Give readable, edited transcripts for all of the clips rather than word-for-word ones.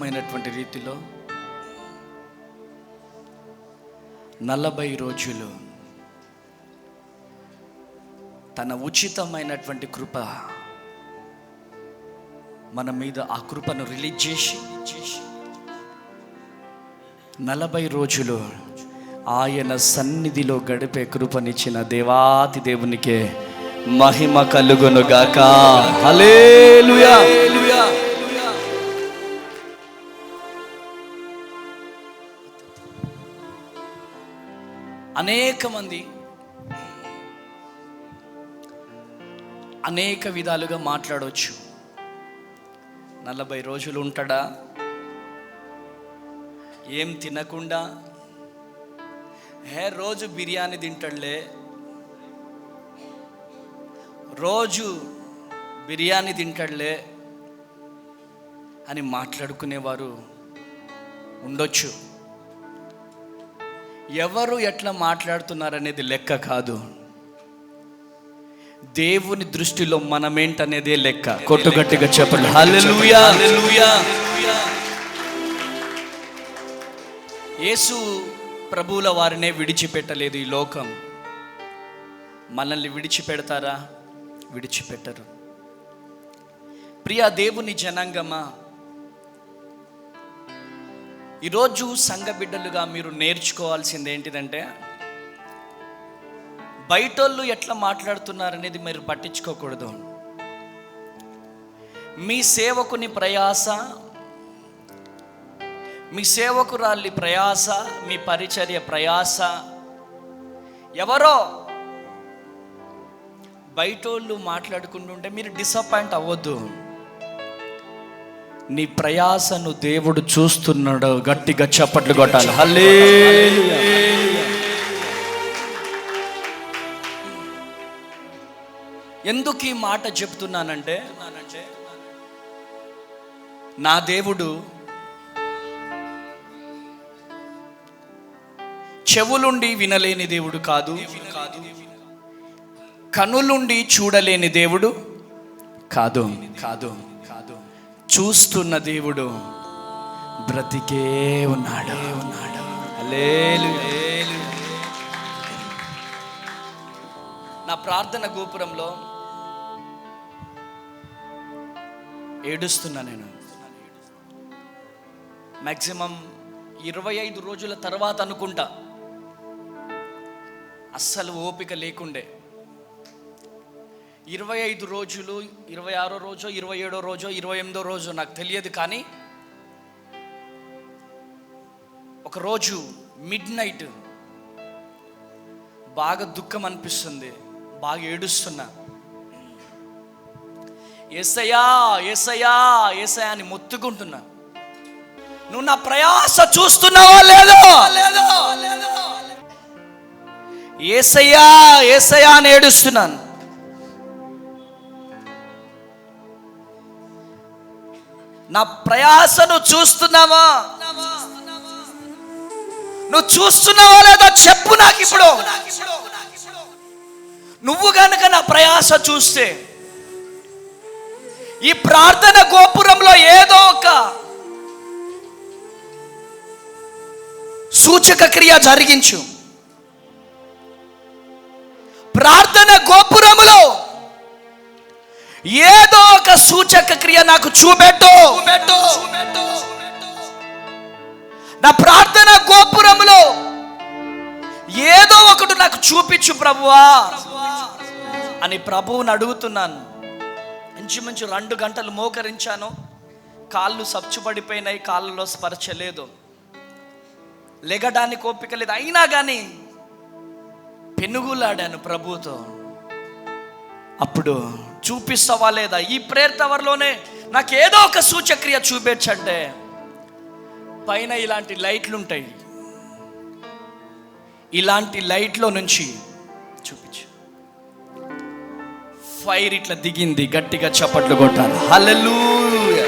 అద్భుతమైనటువంటి రీతిలో 40 రోజులు తన ఉచితమైనటువంటి కృప మన మీద, ఆ కృపను రిలీజ్ చేసి 40 రోజులు ఆయన సన్నిధిలో గడిపే కృపనిచ్చిన దేవాతి దేవునికే మహిమ కలుగును గాక. హల్లెలూయా. అనేక మంది అనేక విధాలుగా మాట్లాడవచ్చు. 40 రోజులు ఉంటాడా, ఏం తినకుండా, రోజు బిర్యానీ తింటాడులే, రోజు బిర్యానీ తింటాడులే అని మాట్లాడుకునేవారు ఉండొచ్చు. ఎవరు ఎట్లా మాట్లాడుతున్నారనేది లెక్క కాదు, దేవుని దృష్టిలో మనమేంటనేదే లెక్క. కొట్టుగట్టిగా చెప్పండి హల్లెలూయా. యేసు ప్రభువుల వారినే విడిచిపెట్టలేదు ఈ లోకం. మనల్ని విడిచిపెడతారా? విడిచిపెట్టరు. ప్రియా దేవుని జనాంగమా, ఈరోజు సంఘ బిడ్డలుగా మీరు నేర్చుకోవాల్సింది ఏంటిదంటే, బయటోళ్ళు ఎట్లా మాట్లాడుతున్నారనేది మీరు పట్టించుకోకూడదు. మీ సేవకుని ప్రయాస, మీ సేవకురాలి ప్రయాస, మీ పరిచర్య ప్రయాస ఎవరో బయటోళ్ళు మాట్లాడుకుంటుంటే మీరు డిసప్పాయింట్ అవ్వద్దు. నీ ప్రయాసను దేవుడు చూస్తున్నాడు. గట్టిగా చప్పట్లు కొట్టాలి హల్లెలూయా. ఎందుకు ఈ మాట చెప్తున్నానంటే, నా దేవుడు చెవులుండి వినలేని దేవుడు కాదు, కనులుండి చూడలేని దేవుడు కాదు, చూస్తున్న దేవుడు, బ్రతికే ఉన్నాడు. హల్లెలూయా. నా ప్రార్థన గోపురంలో ఏడుస్తున్నా నేను. మ్యాక్సిమం 25 రోజుల తర్వాత అనుకుంటా, అస్సలు ఓపిక లేకుండే. 25 రోజులు, 26 రోజో, 27 రోజో, 28 రోజో నాకు తెలియదు, కానీ ఒకరోజు మిడ్నైట్ బాగా దుఃఖం అనిపిస్తుంది, బాగా ఏడుస్తున్నా. యేసయ్యా యేసయ్యా యేసయ్యా అని మొత్తుకుంటున్నా. నువ్వు నా ప్రయాస చూస్తున్నావా లేదో? యేసయ్యా యేసయ్యా అని ఏడుస్తున్నాను. నా ప్రయాసను చూస్తున్నావా? నువ్వు చూస్తున్నావా లేదా చెప్పు నాకు ఇప్పుడు. నువ్వు గనుక నా ప్రయాస చూస్తే ఈ ప్రార్థన గోపురంలో ఏదో ఒక సూచక క్రియ జరిగించు. ప్రార్థన గోపురములో ఏదో ఒక సూచక క్రియ నాకు చూపెట్టు. నా ప్రార్థన గోపురములో ఏదో ఒకటి నాకు చూపించు ప్రభువా అని ప్రభువుని అడుగుతున్నాను. ఇంచుమించు 2 గంటలు మోకరించాను. కాళ్ళు సచ్చుపడిపోయినాయి, కాళ్ళలో స్పర్శ లేదు, లెగడానికి ఓపిక లేదు. అయినా కానీ పెనుగులాడాను ప్రభువుతో. అప్పుడు చూపిస్తావా లేదా, ఈ ప్రేయర్ టవర్లోనే నాకు ఏదో ఒక సూచక్రియ చూపించంటే, పైన ఇలాంటి లైట్లు ఉంటాయి, ఇలాంటి లైట్లో నుంచి చూపించు. ఫైర్ ఇట్లా దిగింది. గట్టిగా చప్పట్లు కొట్టాలి హల్లెలూయా.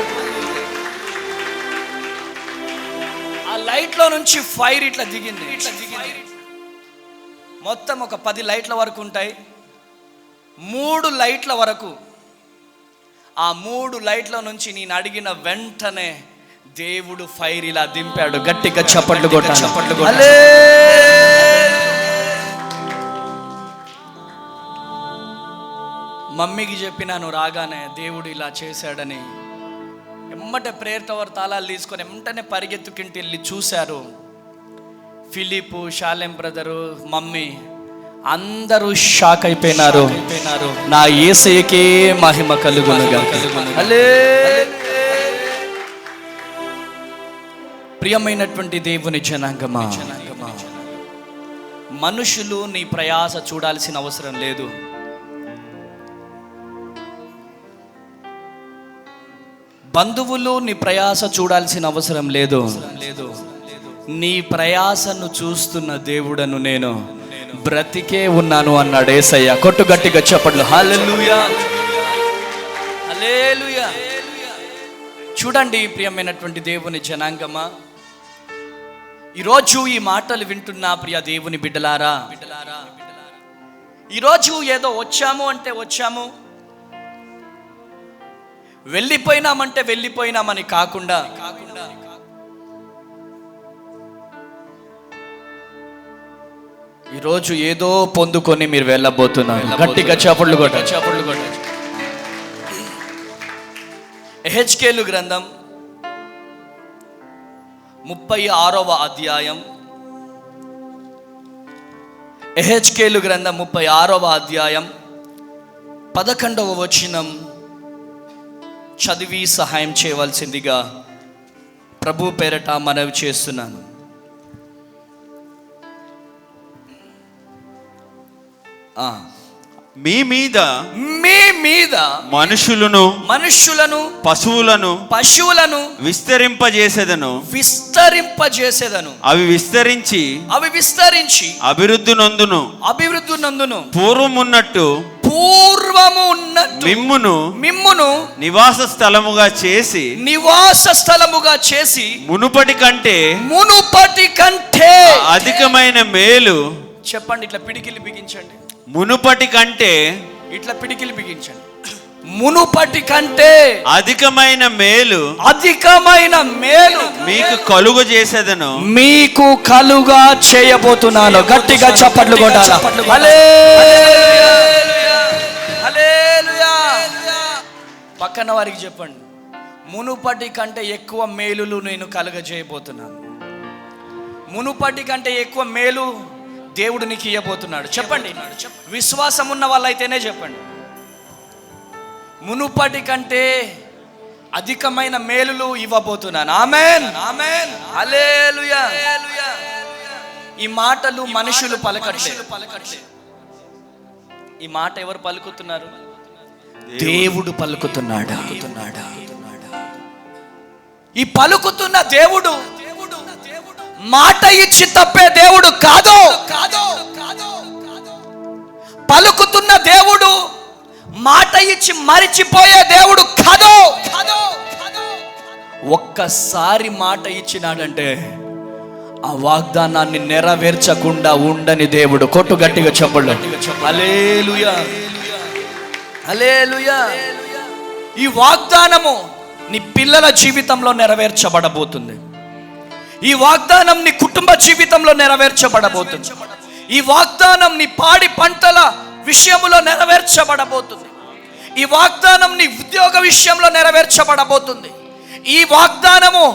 ఆ లైట్లో నుంచి ఫైర్ ఇట్లా దిగింది. మొత్తం ఒక 10 లైట్ల వరకు ఉంటాయి. 3 లైట్ల వరకు, ఆ 3 లైట్ల నుంచి నేను అడిగిన వెంటనే దేవుడు ఫైర్ ఇలా దింపాడు. గట్టిగా చప్పట్లు కొట్టాలి. మమ్మీకి చెప్పినాను రాగానే దేవుడు ఇలా చేశాడని. ఎమ్మటే ప్రేయర్ టవర్ తాళాలు తీసుకొని వెంటనే పరిగెత్తుకింటి వెళ్ళి చూశారు. ఫిలిపు, షాలెం బ్రదరు, మమ్మీ అందరూ షాక్ అయిపోయినారు. నా యేసయ్యకే మహిమ కలుగునుగా. ప్రియమైనటువంటి దేవుని జనాంగమా, మనుషులు నీ ప్రయాస చూడాల్సిన అవసరం లేదు. బంధువులు నీ ప్రయాస చూడాల్సిన అవసరం లేదు. నీ ప్రయాసను చూస్తున్న దేవుడను నేను బ్రతికే ఉన్నాను అన్నాడు యేసయ్య. కొట్టు గట్టిగా చప్పట్లు. హల్లెలూయా, హల్లెలూయా. చూడండి ప్రియమైనటువంటి దేవుని జనాంగమా, ఈరోజు ఈ మాటలు వింటున్నా ప్రియ దేవుని బిడ్డలారా, ఈరోజు ఏదో వచ్చాము అంటే వచ్చాము, వెళ్ళిపోయినామంటే వెళ్ళిపోయినామని కాకుండా ఈరోజు ఏదో పొందుకొని మీరు వెళ్ళబోతున్నారు. గట్టిగా చప్పట్లు కొట్ట. యెహెజ్కేలు గ్రంథం 36వ అధ్యాయం. యెహెజ్కేలు గ్రంథం 36వ అధ్యాయం 11వ వచనం చదివి సహాయం చేయవలసిందిగా ప్రభు పేరట మనవి చేస్తున్నాను. మీ మీద మనుషులను పశువులను విస్తరింపజేసేదను. అవి విస్తరించి అభివృద్ధి నందును. పూర్వము ఉన్నట్టు మిమ్మును నివాస స్థలముగా చేసి మునుపటి కంటే అధికమైన మేలు. చెప్పండి, ఇట్లా పిడికిలి బిగించండి. మునుపటి కంటే ఇట్లా పిడికిలి బిగించండి. మునుపటి కంటే అధికమైన మేలు మీకు కలుగ చేసేదను. మీకు కలుగా చేయబోతున్నాను. గట్టిగా చప్పట్లు కొట్టాలా. పక్కన వారికి చెప్పండి, మునుపటి కంటే ఎక్కువ మేలులు నేను కలుగ చేయబోతున్నాను. మునుపటి కంటే ఎక్కువ మేలు దేవుడు నీకు ఇవ్వబోతున్నాడు. చెప్పండి, విశ్వాసం ఉన్న వాళ్ళైతేనే చెప్పండి. మునుపటి కంటే అధికమైన మేలులు ఇవ్వబోతున్నాను. ఆమేన్, ఆమేన్, హల్లెలూయా. ఈ మాటలు మనుషులు పలకట్లేదు. ఈ మాట ఎవరు పలుకుతున్నారు? దేవుడు పలుకుతున్నాడు. ఈ పలుకుతున్న దేవుడు మాట ఇచ్చి తప్పే దేవుడు కాదు. పలుకుతున్న దేవుడు మాట ఇచ్చి మరిచిపోయే దేవుడు కాదు. ఒక్కసారి మాట ఇచ్చినాడంటే ఆ వాగ్దానాన్ని నెరవేర్చకుండా ఉండని దేవుడు. కొట్టు గట్టిగా చెప్పండి. హల్లెలూయా, హల్లెలూయా. ఈ వాగ్దానము నీ పిల్లల జీవితంలో నెరవేర్చబడబోతుంది. ఈ వాగ్దానం నీ కుటుంబ జీవితంలో నెరవేర్చబడబోతుంది. ఈ వాగ్దానం నీ పాడి పంటల విషయంలో నెరవేర్చబడబోతుంది. ఈ వాగ్దానం నీ ఉద్యోగ విషయంలో నెరవేర్చబడబోతుంది. ఈ వాగ్దానము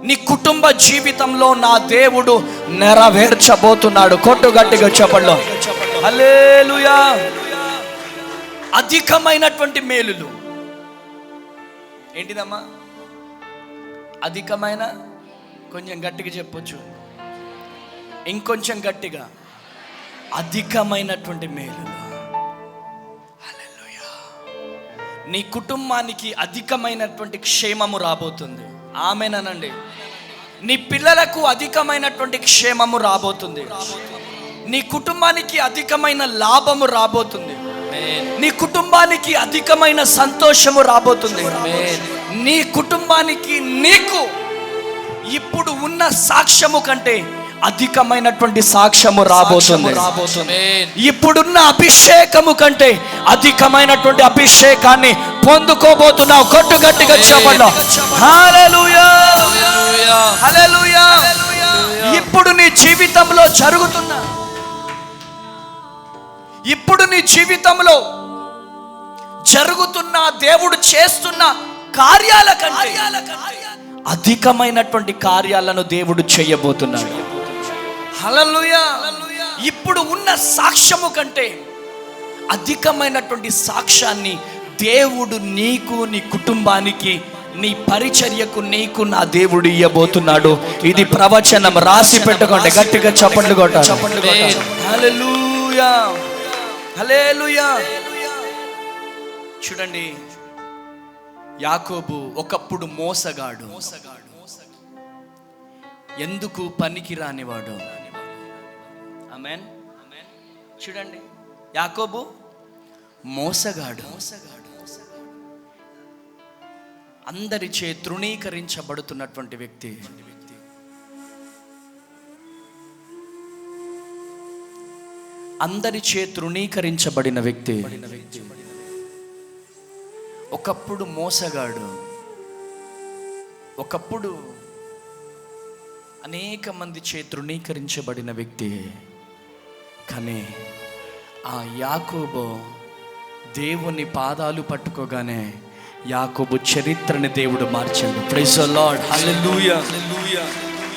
నీ కుటుంబ జీవితంలో నా దేవుడు నెరవేర్చబోతున్నాడు. కొట్టు గట్టిగా చెప్పండి. హల్లెలూయా. అధికమైనటువంటి మేలులు ఏంటిదమ్మా? అధికమైన, కొంచెం గట్టిగా చెప్పొచ్చు, ఇంకొంచెం గట్టిగా, అధికమైనటువంటి మేలులు. హల్లెలూయా. నీ కుటుంబానికి అధికమైనటువంటి క్షేమము రాబోతుంది. ఆమేనండి. నీ పిల్లలకు అధికమైనటువంటి క్షేమము రాబోతుంది. నీ కుటుంబానికి అధికమైన లాభము రాబోతుంది. నీ కుటుంబానికి అధికమైన సంతోషము రాబోతుంది. నీ కుటుంబానికి నీకు ఇప్పుడు ఉన్న సాక్ష్యము కంటే అధికమైనటువంటి సాక్ష్యము రాబోతుంది. ఇప్పుడున్న అభిషేకము కంటే అధికమైనటువంటి అభిషేకాన్ని పొందుకోబోతున్నావు. కొట్టు గట్టిగా చెప్పండి హల్లెలూయా, హల్లెలూయా. ఇప్పుడు నీ జీవితంలో జరుగుతున్న, ఇప్పుడు నీ జీవితంలో జరుగుతున్న, దేవుడు చేస్తున్న కార్యాల కంటే అధికమైనటువంటి కార్యాలను దేవుడు చేయబోతున్నాడు. హల్లెలూయా. ఇప్పుడు ఉన్న సాక్ష్యము కంటే అధికమైనటువంటి సాక్ష్యాన్ని దేవుడు నీకు, నీ కుటుంబానికి, నీ పరిచర్యకు, నీకు నా దేవుడు ఇయ్యబోతున్నాడు. ఇది ప్రవచనం. రాసి పెట్టుకోండి. గట్టిగా చప్పట్లు కొట్టాలి. హల్లెలూయా, హల్లెలూయా. చూడండి, యాకోబు ఒకప్పుడు మోసగాడు, ఎందుకు పనికి రానివాడు. ఆమేన్. చూడండి, యాకోబు మోసగాడు, అందరిచే తృణీకరించబడుతున్నటువంటి వ్యక్తి. అందరిచే తృణీకరించబడిన వ్యక్తి. ఒకప్పుడు మోసగాడు, ఒకప్పుడు అనేక మంది చే తృణీకరించబడిన వ్యక్తి. కానీ ఆ యాకోబు దేవుని పాదాలు పట్టుకోగానే యాకోబు చరిత్రని దేవుడు మార్చాడు. Praise the lord. Hallelujah,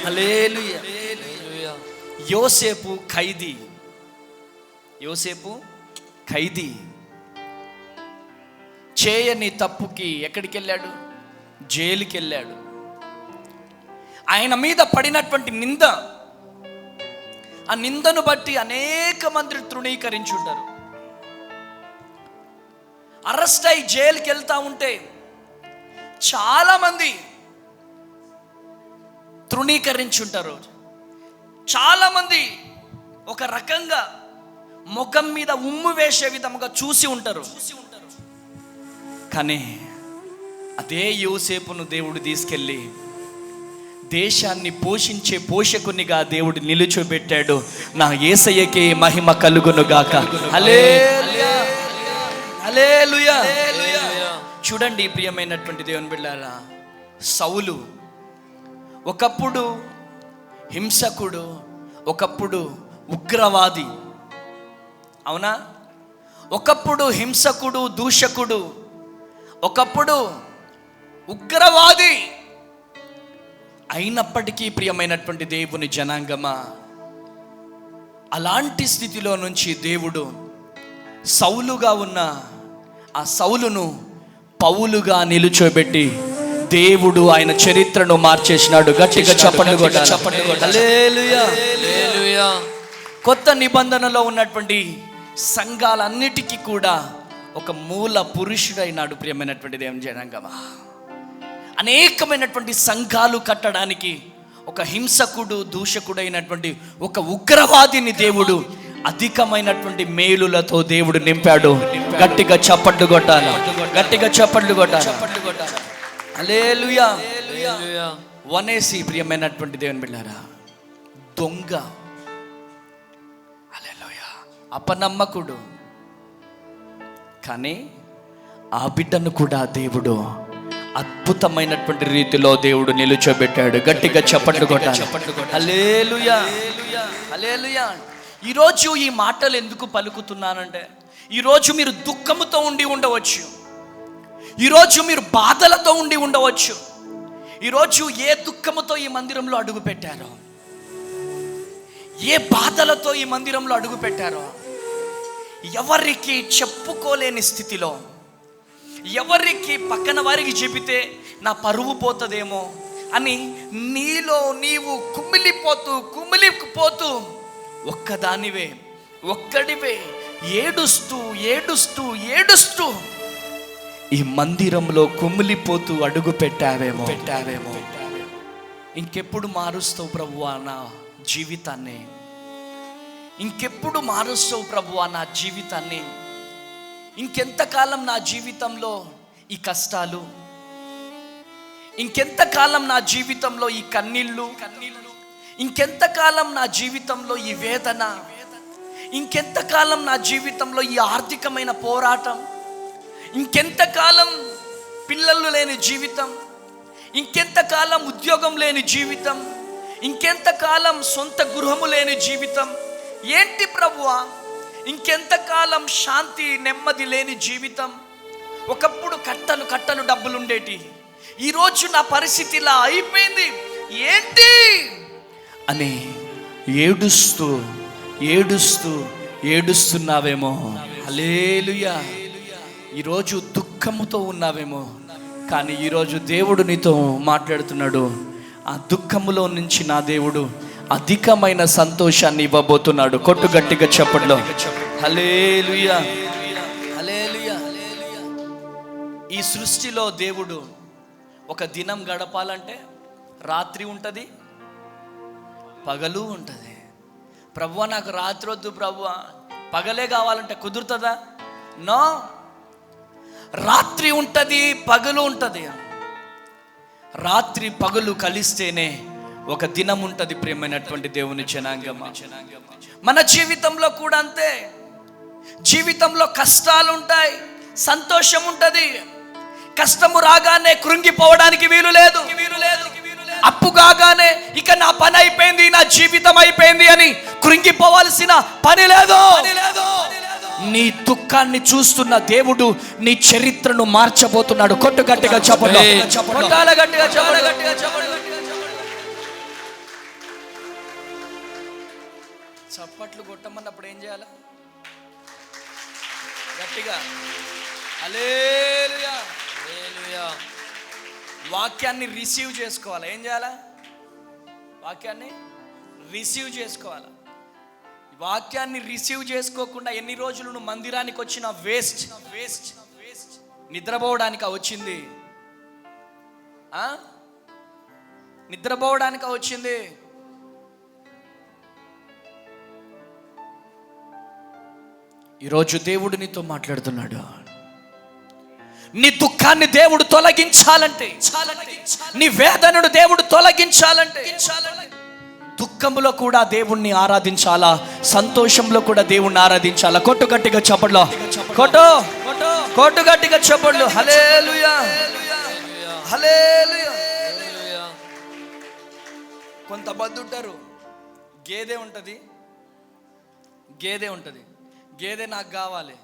hallelujah. యోసేపు ఖైదీ, యోసేపు ఖైదీ. చేయని తప్పుకి ఎక్కడికి వెళ్ళాడు? జైలుకి వెళ్ళాడు. ఆయన మీద పడినటువంటి నింద, ఆ నిందను బట్టి అనేక మంది తృణీకరించుంటారు. అరెస్ట్ అయి జైలుకి వెళ్తా ఉంటే చాలా మంది తృణీకరించుంటారు. చాలా మంది ఒక రకంగా ముఖం మీద ఉమ్ము వేసే విధముగా చూసి ఉంటారు. కానీ అదే యోసేపును దేవుడు తీసుకెళ్ళి దేశాన్ని పోషించే పోషకునిగా దేవుడు నిలుచోబెట్టాడు. నా యేసయ్యకే మహిమ కలుగును గాక. హల్లెలూయా, హల్లెలూయా. చూడండి ప్రియమైనటువంటి దేవుని బిడ్డలారా, సౌలు ఒకప్పుడు హింసకుడు, ఒకప్పుడు ఉగ్రవాది. అవునా? ఒకప్పుడు హింసకుడు, దూషకుడు, ఒకప్పుడు ఉగ్రవాది. అయినప్పటికీ ప్రియమైనటువంటి దేవుని జనాంగమా, అలాంటి స్థితిలో నుంచి దేవుడు సౌలుగా ఉన్న ఆ సౌలును పౌలుగా నిలుచోబెట్టి దేవుడు ఆయన చరిత్రను మార్చేసినాడు. గట్టిగా చప్పట్లు కొట్టాలి. హల్లెలూయా, హల్లెలూయా. కొత్త నిబంధనలో ఉన్నటువంటి సంఘాలన్నిటికీ కూడా ఒక మూల పురుషుడైనాడు. ప్రియమైనటువంటి దేవుని జనాంగమా, అనేకమైనటువంటి సంఘాలు కట్టడానికి ఒక హింసకుడు, దూషకుడైనటువంటి ఒక ఉగ్రవాదిని దేవుడు అధికమైనటువంటి మేలులతో దేవుడు నింపాడు. గట్టిగా చప్పట్లు కొట్టాలి, గట్టిగా చప్పట్లు కొట్టాలి. హల్లెలూయా. వనేసి ప్రియమైనటువంటి దేవుని బిడ్డలారా, దొంగ, హల్లెలూయా, అపనమ్మకుడు. కానీ ఆ బిడ్డను కూడా దేవుడు అద్భుతమైనటువంటి రీతిలో దేవుడు నిలుచోబెట్టాడు. గట్టిగా చప్పట్లు కొట్టాలి. హల్లెలూయా, హల్లెలూయా. ఈరోజు ఈ మాటలు ఎందుకు పలుకుతున్నానంటే, ఈరోజు మీరు దుఃఖముతో ఉండి ఉండవచ్చు, ఈరోజు మీరు బాధలతో ఉండి ఉండవచ్చు. ఈరోజు ఏ దుఃఖముతో ఈ మందిరంలో అడుగు పెట్టారో, ఏ బాధలతో ఈ మందిరంలో అడుగు పెట్టారో, ఎవరికి చెప్పుకోలేని స్థితిలో, ఎవరికి పక్కన వారికి చెబితే నా పరువు పోతుందేమో అని నీలో నీవు కుమిలిపోతూ ఒక్కదానివే, ఒక్కడివే ఏడుస్తూ ఏడుస్తూ ఏడుస్తూ ఈ మందిరంలో కుమిలిపోతూ అడుగు పెట్టావేమో. ఇంకెప్పుడు మారుస్తావు ప్రభువా నా జీవితాన్ని? ఇంకెప్పుడు మారుస్తావు ప్రభువా నా జీవితాన్ని? ఇంకెంతకాలం నా జీవితంలో ఈ కష్టాలు, ఇంకెంతకాలం నా జీవితంలో ఈ కన్నీళ్ళు, ఇంకెంతకాలం నా జీవితంలో ఈ వేదన, ఇంకెంతకాలం నా జీవితంలో ఈ ఆర్థికమైన పోరాటం, ఇంకెంతకాలం పిల్లలు లేని జీవితం, ఇంకెంతకాలం ఉద్యోగం లేని జీవితం, ఇంకెంతకాలం సొంత గృహము లేని జీవితం, ఏంటి ప్రభువా ఇంకెంతకాలం శాంతి నెమ్మది లేని జీవితం? ఒకప్పుడు కట్టలు డబ్బులు ఉండేటి, ఈరోజు నా పరిస్థితి ఇలా అయిపోయింది ఏంటి అని ఏడుస్తున్నావేమో. హల్లెలూయా. ఈరోజు దుఃఖముతో ఉన్నావేమో, కానీ ఈరోజు దేవుడు నీతో మాట్లాడుతున్నాడు. ఆ దుఃఖములో నుంచి నా దేవుడు అధికమైన సంతోషాన్ని ఇవ్వబోతున్నాడు. కొట్టు గట్టిగా చెప్పట్లో హల్లెలూయా, హల్లెలూయా. ఈ సృష్టిలో దేవుడు ఒక దినం గడపాలంటే రాత్రి ఉంటుంది, పగలు ఉంటుంది. ప్రభువా నాకు రాత్రి వద్దు ప్రభువా, పగలే కావాలంటే కుదురుతుందా? నో, రాత్రి ఉంటుంది, పగలు ఉంటుంది. రాత్రి పగలు కలిస్తేనే ఒక దినం ఉంటుంది. ప్రియమైనటువంటి దేవుని జనాంగమా, మన జీవితంలో కూడా అంతే. జీవితంలో కష్టాలు ఉంటాయి, సంతోషం ఉంటుంది. కష్టము రాగానే కృంగిపోవడానికి వీలు లేదు. అప్పు కాగానే ఇక నా పని అయిపోయింది, నా జీవితం అయిపోయింది అని కృంగిపోవాల్సిన పని లేదు. నీ దుఃఖాన్ని చూస్తున్న దేవుడు నీ చరిత్రను మార్చబోతున్నాడు. కొట్టు గట్టిగా చెప్పండి, గట్టిగా చప్పట్లు కొట్టమన్నప్పుడు ఏం చేయాలి? గట్టిగా హల్లెలూయా, హల్లెలూయా. వాక్యాన్ని రిసీవ్ చేసుకోవాలి. ఏం చేయాలా? వాక్యాన్ని రిసీవ్ చేసుకోవాలి. వాక్యాన్ని రిసీవ్ చేసుకోకుండా ఎన్ని రోజులు నువ్వు మందిరానికి వచ్చిన వేస్ట్. నిద్రపోవడానికి వచ్చింది, నిద్రపోవడానికి వచ్చింది. ఈరోజు దేవుడు నీతో మాట్లాడుతున్నాడు. నీ దుఃఖాన్ని దేవుడు తొలగించాలంటే, నీ వేదనను దేవుడు తొలగించాలంటే, దుఃఖంలో కూడా దేవుణ్ణి ఆరాధించాలా, సంతోషంలో కూడా దేవుణ్ణి ఆరాధించాలా. కొట్టు గట్టిగా చెప్పడ్లో, కొట్టు గట్టిగా చెప్పడ్లు. హల్లెలూయా, హల్లెలూయా. కొంతమంది ఉంటారు, గేదె ఉంటుంది, గేదె నాకు కావాలి,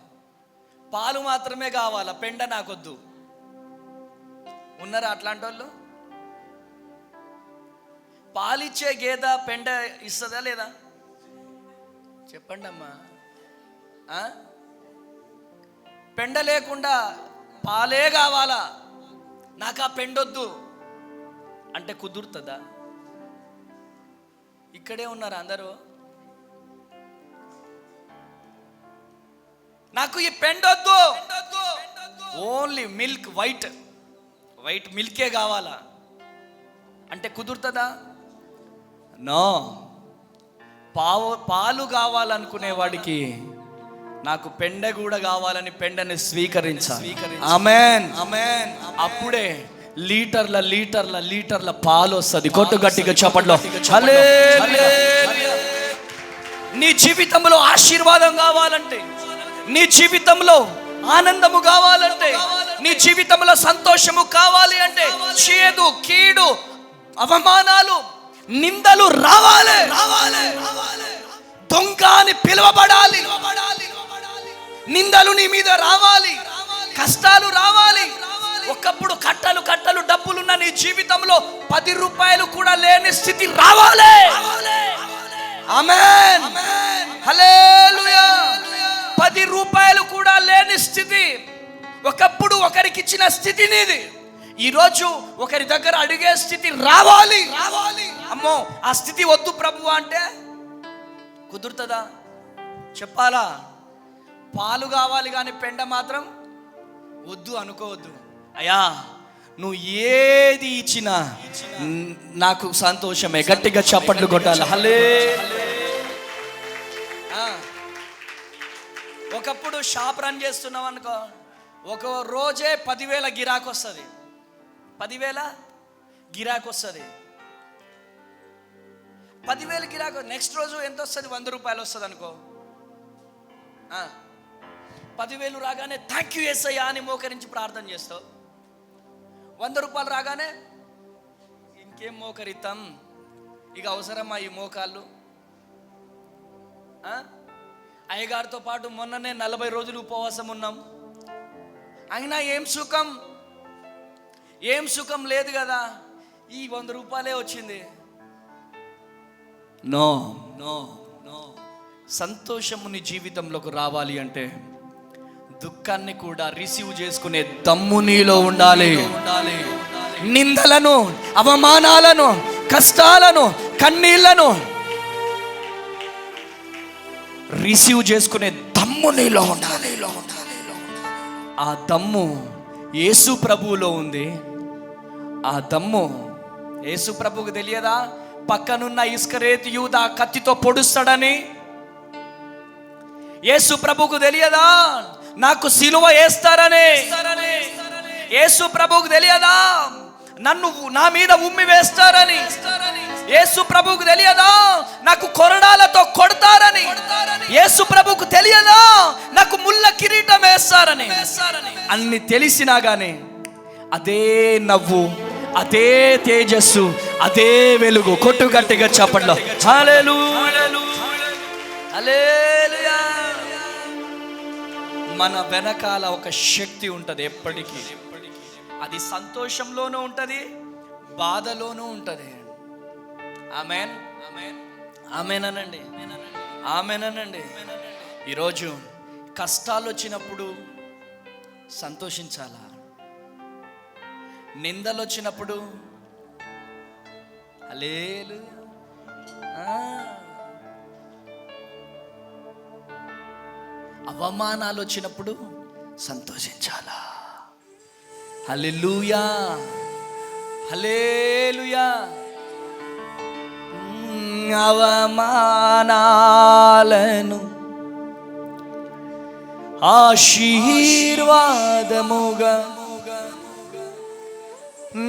పాలు మాత్రమే కావాలా, పెండ నాకొద్దు. ఉన్నారా అట్లాంటి వాళ్ళు? పాలిచ్చే గేదె పెండ ఇస్తుందా లేదా? చెప్పండి అమ్మా. పెండ లేకుండా పాలే కావాలా, నాకు ఆ పెండొద్దు అంటే కుదురుతుందా? ఇక్కడే ఉన్నారు అందరూ. నాకు ఈ పెండొద్దు, ఓన్లీ మిల్క్, వైట్ మిల్కే కావాలా అంటే కుదురుతుందా? నో. పాలు కావాలనుకునే వాడికి నాకు పెండ కూడా కావాలని పెండని స్వీకరించాలి. ఆమేన్, ఆమేన్. అప్పుడే లీటర్ల పాలు వస్తుంది. కొట్టు గట్టిగా చెప్పట్లో. నీ జీవితంలో ఆశీర్వాదం కావాలంటే, నీ జీవితంలో ఆనందము కావాలంటే, నీ జీవితంలో సంతోషము కావాలి అంటే, చేదు, కీడు, అవమానాలు, నిందలు రావాలి. దొంగ అని పిలువబడాలి. నిందలు నీ మీద రావాలి, కష్టాలు రావాలి. ఒకప్పుడు కట్టలు డబ్బులున్న నీ జీవితంలో 10 రూపాయలు కూడా లేని స్థితి రావాలి. ఆమేన్, హల్లెలూయా. 10 రూపాయలు కూడా లేని స్థితి, ఒకప్పుడు ఒకరికి ఇచ్చిన స్థితి నీది, ఈరోజు ఒకరి దగ్గర అడిగే స్థితి రావాలి. అమ్మో ఆ స్థితి వద్దు ప్రభు అంటే కుదురుతుందా? చెప్పాలా? పాలు కావాలి కానీ పెండ మాత్రం వద్దు అనుకోవద్దు. అయ్యా నువ్వు ఏది ఇచ్చినా నాకు సంతోషమే. గట్టిగా చప్పట్లు కొట్టాలి. ఒకప్పుడు షాప్ రన్ చేస్తున్నావు అనుకో, ఒక రోజే 10,000 గిరాకు వస్తుంది. 10,000 గిరాకు వస్తుంది. 10,000 గిరాకు నెక్స్ట్ రోజు ఎంత వస్తుంది? 100 రూపాయలు వస్తుంది అనుకో. 10,000 రాగానే థ్యాంక్ యూ యేసయ్యా అని మోకరించి ప్రార్థన చేస్తావు. 100 రూపాయలు రాగానే ఇంకేం మోకరిద్దాం, ఇక అవసరమా ఈ మోకాళ్ళు? అయ్యగారితో పాటు మొన్ననే 40 రోజులు ఉపవాసం ఉన్నాం, అయినా ఏం సుఖం లేదు కదా, ఈ 100 రూపాయలే వచ్చింది. No no no. సంతోషము నీ జీవితంలోకి రావాలి అంటే దుఃఖాన్ని కూడా రిసీవ్ చేసుకునే దమ్ము నీలో ఉండాలి. నిందలను, అవమానాలను, కష్టాలను, కన్నీళ్లను రిసీవ్ చేసుకునే దమ్ము నీలో ఉండాలి. ఆ దమ్ము యేసు ప్రభువులో ఉంది. ఆ దమ్ము యేసు ప్రభువుకు తెలియదా? పక్కనున్న ఇస్కరేతు యూదా కత్తితో పొడుస్తాడని. యేసు ప్రభువుకు తెలియదా నాకు సిలువ వేస్తారని? యేసు ప్రభువుకు తెలియదా నన్ను నా మీద ఉమ్మి వేస్తారని? యేసు ప్రభువుకు తెలియదా నాకు కొరడాలతో కొడతారని? యేసు ప్రభువుకు తెలియదా నాకు ముళ్ళ కిరీటం వేస్తారని? అన్ని తెలిసినా గానీ అదే నవ్వు, అదే తేజస్సు, అదే వెలుగు. కొట్టు గట్టిగా చప్పట్లో హల్లెలూయా, హల్లెలూయా. మన వెనకాల ఒక శక్తి ఉంటుంది ఎప్పటికీ. అది సంతోషంలోనూ ఉంటుంది, బాధలోనూ ఉంటుంది. ఆమేన్, ఆమేన్ అనండి, ఆమేన్ అనండి. ఈరోజు కష్టాలు వచ్చినప్పుడు సంతోషించాలా? నిందలు వచ్చినప్పుడు హల్లెలూయా, అవమానాలు వచ్చినప్పుడు సంతోషించాలా? హల్లెలూయా, హల్లెలూయా. అవమానాలను ఆశీర్వాదముగా,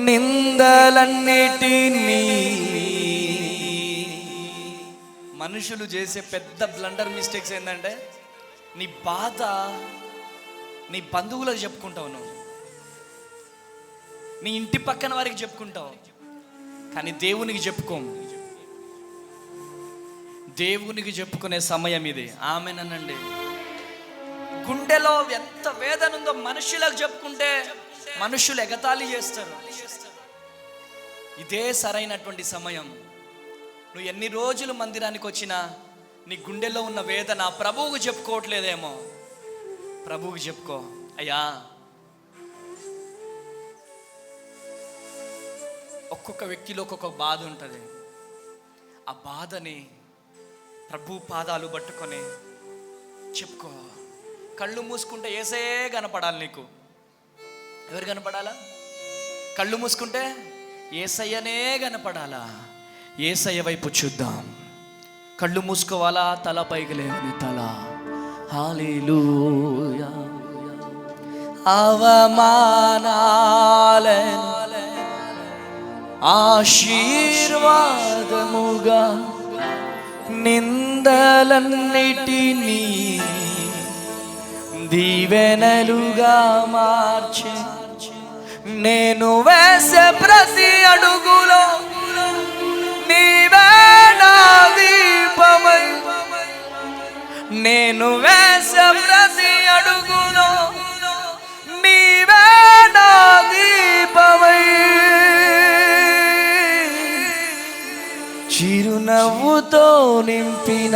నిందలన్నిటినీ. మనుషులు చేసే పెద్ద బ్లండర్ మిస్టేక్స్ ఏంటంటే నీ బాధ నీ బంధువులకు చెప్పుకుంటావు, నువ్వు నీ ఇంటి పక్కన వారికి చెప్పుకుంటావు, కానీ దేవునికి చెప్పుకోము. దేవునికి చెప్పుకునే సమయం ఇది. ఆమేనండి. గుండెలో ఎంత వేదన ఉందో మనుషులకు చెప్పుకుంటే మనుషులు ఎగతాళి చేస్తారు. ఇదే సరైనటువంటి సమయం. నువ్వు ఎన్ని రోజులు మందిరానికి వచ్చినా నీ గుండెలో ఉన్న వేదన ప్రభువుకు చెప్పుకోవట్లేదేమో, ప్రభువుకు చెప్పుకో. అయ్యా, ఒక్కొక్క వ్యక్తిలో ఒక్కొక్క బాధ ఉంటుంది. ఆ బాధని ప్రభు పాదాలు పట్టుకొని చెప్పుకో. కళ్ళు మూసుకుంటే యేసయ్యే కనపడాలి నీకు. ఎవరు కనపడాలా? కళ్ళు మూసుకుంటే యేసయ్యనే కనపడాలా? యేసయ్య వైపు చూద్దాం. కళ్ళు మూసుకోవాలా? తల పైకి లేవని తల. హల్లెలూయా. అవమానాలను ఆశీర్వాదముగా, నిందలన్నిటినీ దీవెనలుగా మార్చి, నేను వేసే ప్రతి అడుగులో నీవే నా దీపమై, నేను వేసే ప్రతి అడుగులో నీవే నా దీపమై, చిరునవ్వుతో నింపిన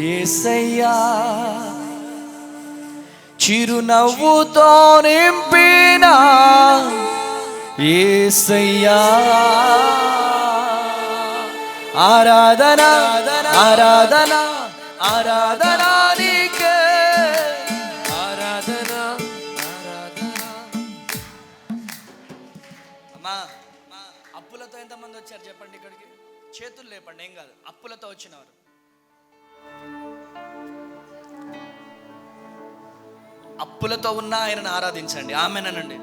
యేసయ్యా, చిరునవ్వుతో నింపిన యేసయ్యా. ఆరాధన ఆరాధన ఆరాధన నీకే, ఆరాధన ఆరాధన. అమ్మా, అప్పులతో ఎంతమంది వచ్చారు చెప్పండి ఇక్కడికి? చేతులు లేపండి, ఏం కాదు. అప్పులతో వచ్చినవారు అప్పులతో ఉన్న ఆయనను ఆరాధించండి. ఆమేనండి.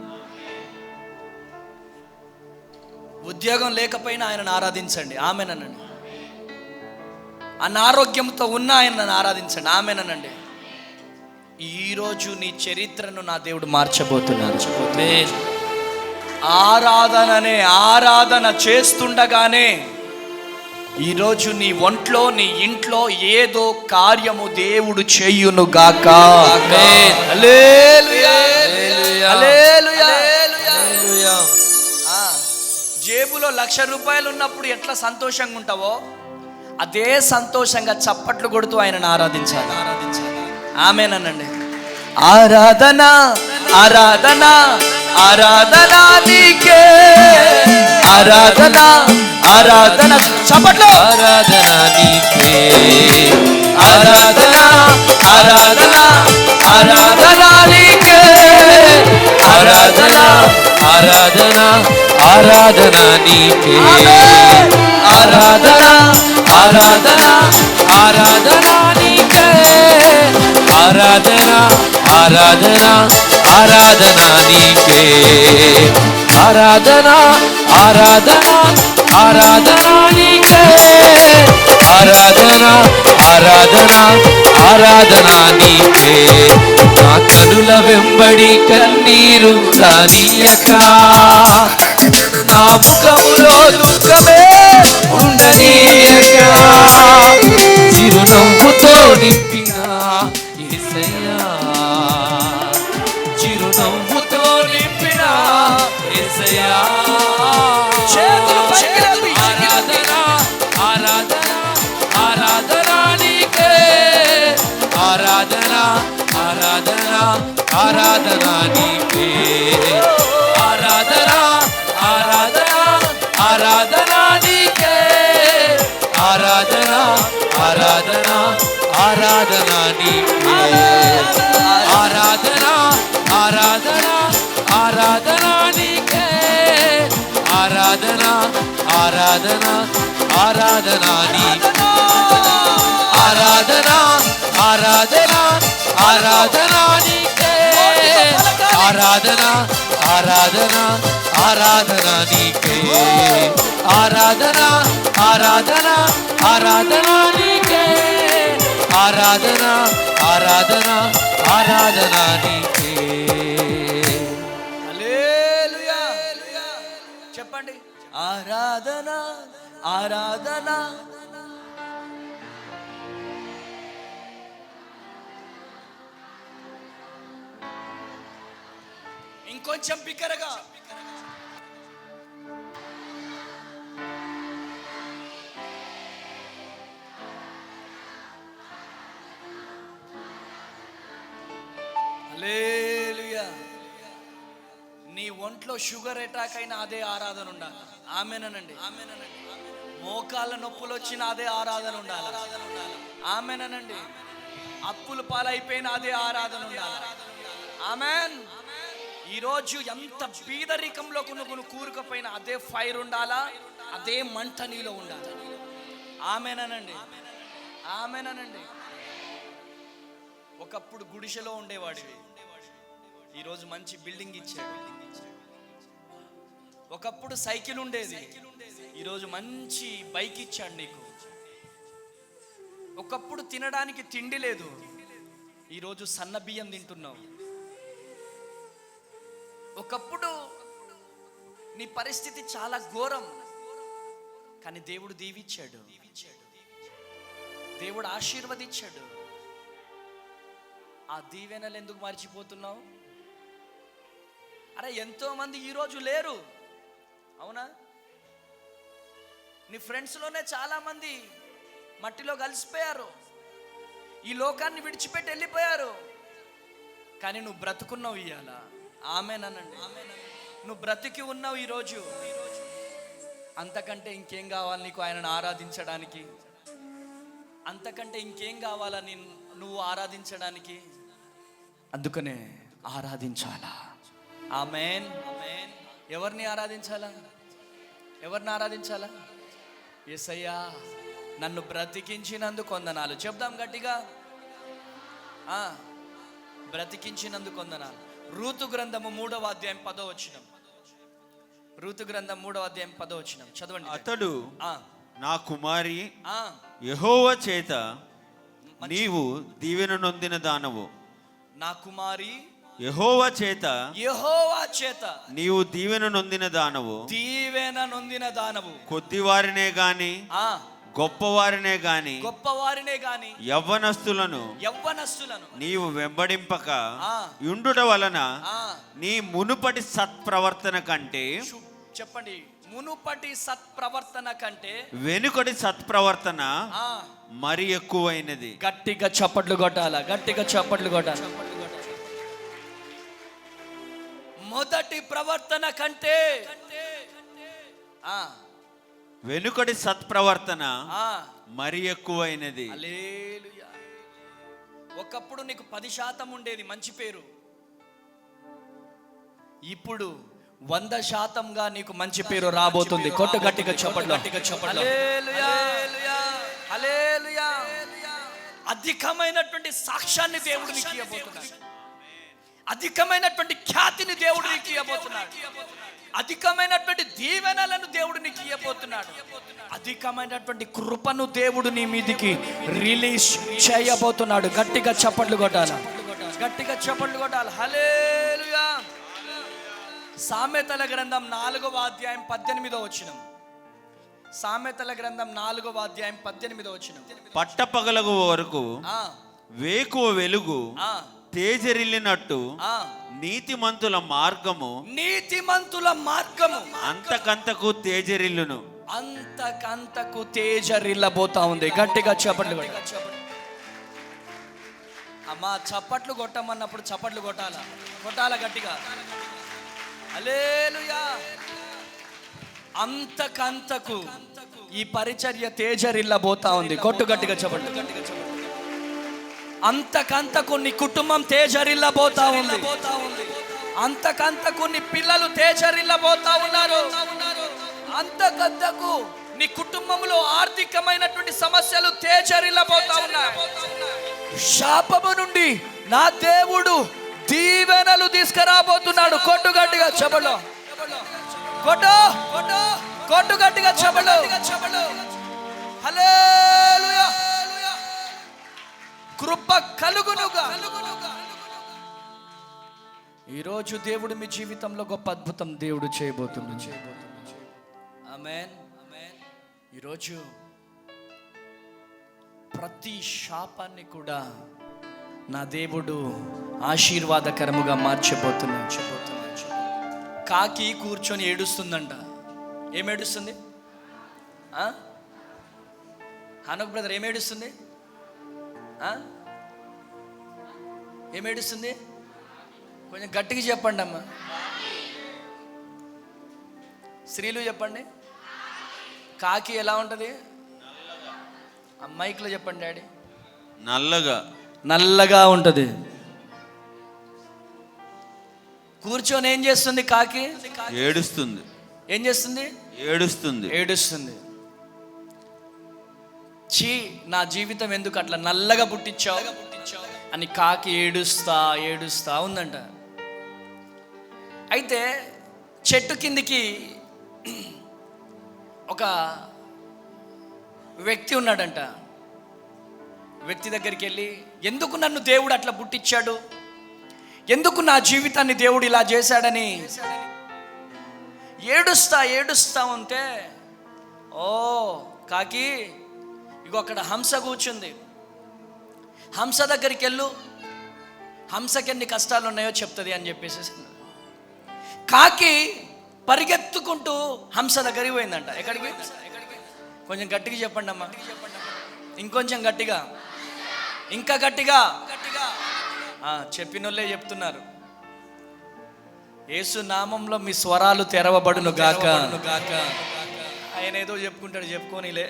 ఉద్యోగం లేకపోయినా ఆయనను ఆరాధించండి. ఆమేనండి. అనారోగ్యంతో ఉన్న ఆయనను ఆరాధించండి. ఆమేనండి. ఈరోజు నీ చరిత్రను నా దేవుడు మార్చబోతున్నాడు. ఆరాధన చేస్తుండగానే ఈరోజు నీ ఒంట్లో నీ ఇంట్లో ఏదో కార్యము దేవుడు చేయును గాక. హల్లెలూయా, హల్లెలూయా. జేబులో 1,00,000 రూపాయలు ఉన్నప్పుడు ఎట్లా సంతోషంగా ఉంటావో అదే సంతోషంగా చప్పట్లు కొడుతూ ఆయనను ఆరాధించాలి. ఆమేనండి. ఆరాధన ఆరాధన ఆరాధన నీకే, ఆరాధన ఆరాధన చప్పట్లు. ఆరాధన నీకే, ఆరాధన ఆరాధన ఆరాధన నీకే, ఆరాధన ఆరాధన ఆరాధన నీకే, ఆరాధన ఆరాధన ఆరాధన నీకే, ఆరాధన ఆరాధన ఆరాధన నీకే, ఆరాధన ఆరాధన ఆరాధన నీకే, ఆరాధన ఆరాధన ఆరాధన నీకే. నా కనుల వెంబడి కన్నీరు రానియక, నా ముఖములో దుఃఖమే ఉండనీయక, చిరునవ్వుతో నింపిన యేసయ్యా, చిరునవ్వుతో నింపిన యేసయ్యా. చేతులు పైకి లేపి. ఆరాధన ఆరాధన ఆరాధన నీకే, ఆరాధన ఆరాధన ఆరాధన నీకే, ఆరాధన ఆరాధన ఆరాధన నీకే, ఆరాధన ఆరాధన ఆరాధన నీకే, ఆరాధన ఆరాధన ఆరాధన నీకే, ఆరాధన ఆరాధన ఆరాధన నీకే, ఆరాధన ఆరాధన ఆరాధన నీకే, ఆరాధన ఆరాధన ఆరాధన నీకే, ఆరాధన ఆరాధన ఆరాధన నీకే, ఆరాధన ఆరాధన ఆరాధన నీకే. హల్లెలూయా. చెప్పండి. ఆరాధన ఆరాధన ఇంకొంచెం బిగ్గరగా. హల్లెలూయా. నీ ఒంట్లో షుగర్ అటాక్ అయినా అదే ఆరాధన ఉండాలి. ఆమేనండి. మోకాళ్ళ నొప్పులు వచ్చిన అదే ఆరాధన ఉండాలి. ఆమేనండి. అప్పుల పాలైపోయిన అదే ఆరాధన ఉండాలి. ఆమేన్. ఈరోజు ఎంత బీదరికంలో నువ్వు కూరుకుపోయిన అదే ఫైర్ ఉండాలా, అదే మంట నీలో ఉండాలి. ఆమేనండి. ఆమేనండి. ఒకప్పుడు గుడిసెలో ఉండేవాడివి, ఈరోజు మంచి బిల్డింగ్ ఇచ్చాడు. ఒకప్పుడు సైకిల్ ఉండేది, ఈరోజు మంచి బైక్ ఇచ్చాడు నీకు. ఒకప్పుడు తినడానికి తిండి లేదు, ఈరోజు సన్న బియ్యం తింటున్నావు. ఒకప్పుడు నీ పరిస్థితి చాలా ఘోరం, కానీ దేవుడు దీవించాడు, దేవుడు ఆశీర్వదించాడు. ఆ దీవెనలు ఎందుకు మర్చిపోతున్నావు? అరే ఎంతో మంది ఈరోజు లేరు, అవునా? నీ ఫ్రెండ్స్లోనే చాలా మంది మట్టిలో కలిసిపోయారు, ఈ లోకాన్ని విడిచిపెట్టి వెళ్ళిపోయారు. కానీ నువ్వు బ్రతుకున్నావు ఇయ్యాల. ఆమేనండి. నువ్వు బ్రతికి ఉన్నావు ఈరోజు. అంతకంటే ఇంకేం కావాలి నీకు ఆయనను ఆరాధించడానికి? అంతకంటే ఇంకేం కావాలా నువ్వు ఆరాధించడానికి? అందుకనే ఆరాధించాలా. ఆమేన్. ఎవరిని ఆరాధించాలా? ఎవరిని ఆరాధించాలా? యేసయ్యా నన్ను బ్రతికించినందుకు వందనాలు. చెప్దాం గట్టిగా. బ్రతికించినందుకు వందనాలు. రూతు గ్రంథము 3వ అధ్యాయం 10వ వచనం. రూతు గ్రంథం 3వ అధ్యాయం 10వ వచనం చదవండి. అతడు నా కుమారి, యెహోవా చేత మంచి. నీవు దీవెన నొందిన దానవు. నా కుమారి యెహోవా చేత యెహోవా చేత నీవు దీవెన నొందిన దానవు, దీవెన నొందిన దానవు, కొద్దివారినే గాని గొప్పవారినే గాని గొప్పవారినే గాని యవ్వనస్తులను నీవు వెంబడింపక యుండుట వలన నీ మునుపటి సత్ప్రవర్తన కంటే, చెప్పండి, మునుపటి సత్ప్రవర్తన కంటే వెనుకటి సత్ప్రవర్తన మరి ఎక్కువైనది. గట్టిగా చప్పట్లు కొట్టాల, గట్టిగా చప్పట్లు కొట్టాల. మొదటి ప్రవర్తన కంటే వెనుకటి సత్ప్రవర్తన మరి ఎక్కువైనది. హల్లెలూయా. ఒకప్పుడు నీకు 10% ఉండేది మంచి పేరు, ఇప్పుడు 100%గా నీకు మంచి పేరు రాబోతుంది. కొట్టు గట్టిగా చప్పట్లు. హల్లెలూయా, హల్లెలూయా. అధికమైనటువంటి సాక్ష్యాన్ని దేవుడు నీకు ఇవ్వబోతున్నాడు. అధికమైనటువంటి ఖ్యాతిని దేవుడు నీకు ఇవ్వబోతున్నాడు. అధికమైనటువంటి దీవెనలను దేవుడు నీకు ఇవ్వబోతున్నాడు. అధికమైనటువంటి కృపను దేవుడు నీ మీదికి రిలీజ్ చేయబోతున్నాడు. గట్టిగా చప్పట్లు కొట్టాలి, గట్టిగా చప్పట్లు కొట్టాలి. హల్లెలూయా. సామెతల గ్రంథం 4వ అధ్యాయం 18వ వచనం. సామెతల గ్రంథం 4వ అధ్యాయం 18వ వచనం. పట్టపగలగు వరకు వేకువ వెలుగు తేజరిల్లినట్టు నీతిమంతుల మార్గము అంతకంతకు తేజరిల్లును. అంతకంతకు తేజరిల్లబోతా ఉంది. గట్టిగా చప్పట్లు అమ్మా. చప్పట్లు కొట్టమన్నప్పుడు చప్పట్లు కొట్టాల గట్టిగా. హల్లెలూయా. అంతకంతకు ఈ పరిచర్య తేజరిల్లబోతా ఉంది. కొట్టు గట్టిగా చప్పట్లు. అంతకంతకు నీ కుటుంబం తేజరిల్లబోతా ఉంది. అంతకంతకు నీ పిల్లలు తేజరిల్లబోతా ఉన్నారు. అంతకంతకు నీ కుటుంబంలో ఆర్థికమైనటువంటి సమస్యలు తేజరిల్లబోతా ఉన్నాయి. శాపము నుండి నా దేవుడు దీవెనలు తీసుకురాబోతున్నాడు. కొట్టు గట్టిగా చెప్పలు, కొట్టు గట్టిగా చెప్పలు. హల్లెలూయా. కృప కలుగునుగా. ఈరోజు దేవుడు మీ జీవితంలో గొప్ప అద్భుతం దేవుడు చేయబోతున్నాడు. ఆమేన్. ఈరోజు ప్రతి శాపాన్ని కూడా నా దేవుడు ఆశీర్వాదకరముగా మార్చబోతున్నాడు. కాకి కూర్చొని ఏడుస్తుందంట. ఏమేడుస్తుంది? హనోక్ బ్రదర్ ఏమేడుస్తుంది? ఏమేడుస్తుంది? కొంచెం గట్టిగా చెప్పండి అమ్మా. స్త్రీలు చెప్పండి. కాకి ఎలా ఉంటుంది? మైక్లో చెప్పండి డాడీ. నల్లగా ఉంటుంది. కూర్చొని ఏం చేస్తుంది కాకి? ఏడుస్తుంది. ఏం చేస్తుంది? ఏడుస్తుంది. చీ, నా జీవితం ఎందుకు అట్లా నల్లగా పుట్టించావు అని కాకి ఏడుస్తా ఉందంట. అయితే చెట్టు కిందికి ఒక వ్యక్తి ఉన్నాడంట. వ్యక్తి దగ్గరికి వెళ్ళి, ఎందుకు నన్ను దేవుడు అట్లా పుట్టించాడు, ఎందుకు నా జీవితాన్ని దేవుడు ఇలా చేశాడని ఏడుస్తా ఉంటే, ఓ కాకి, ఇగో అక్కడ హంస కూర్చుంది, హంస దగ్గరికి వెళ్ళు, హంసకి ఎన్ని కష్టాలు ఉన్నాయో చెప్తుంది అని చెప్పేసి కాకి పరిగెత్తుకుంటూ హంస దగ్గరికి పోయిందంట. ఎక్కడికి? కొంచెం గట్టిగా చెప్పండి అమ్మా. ఇంకొంచెం గట్టిగా, ఇంకా గట్టిగా. చెప్పినోళ్ళే చెప్తున్నారు. యేసు నామంలో మీ స్వరాలు తెరవబడును గాక. ఆయన ఏదో చెప్పుకుంటాడు, చెప్పుకోనిలే.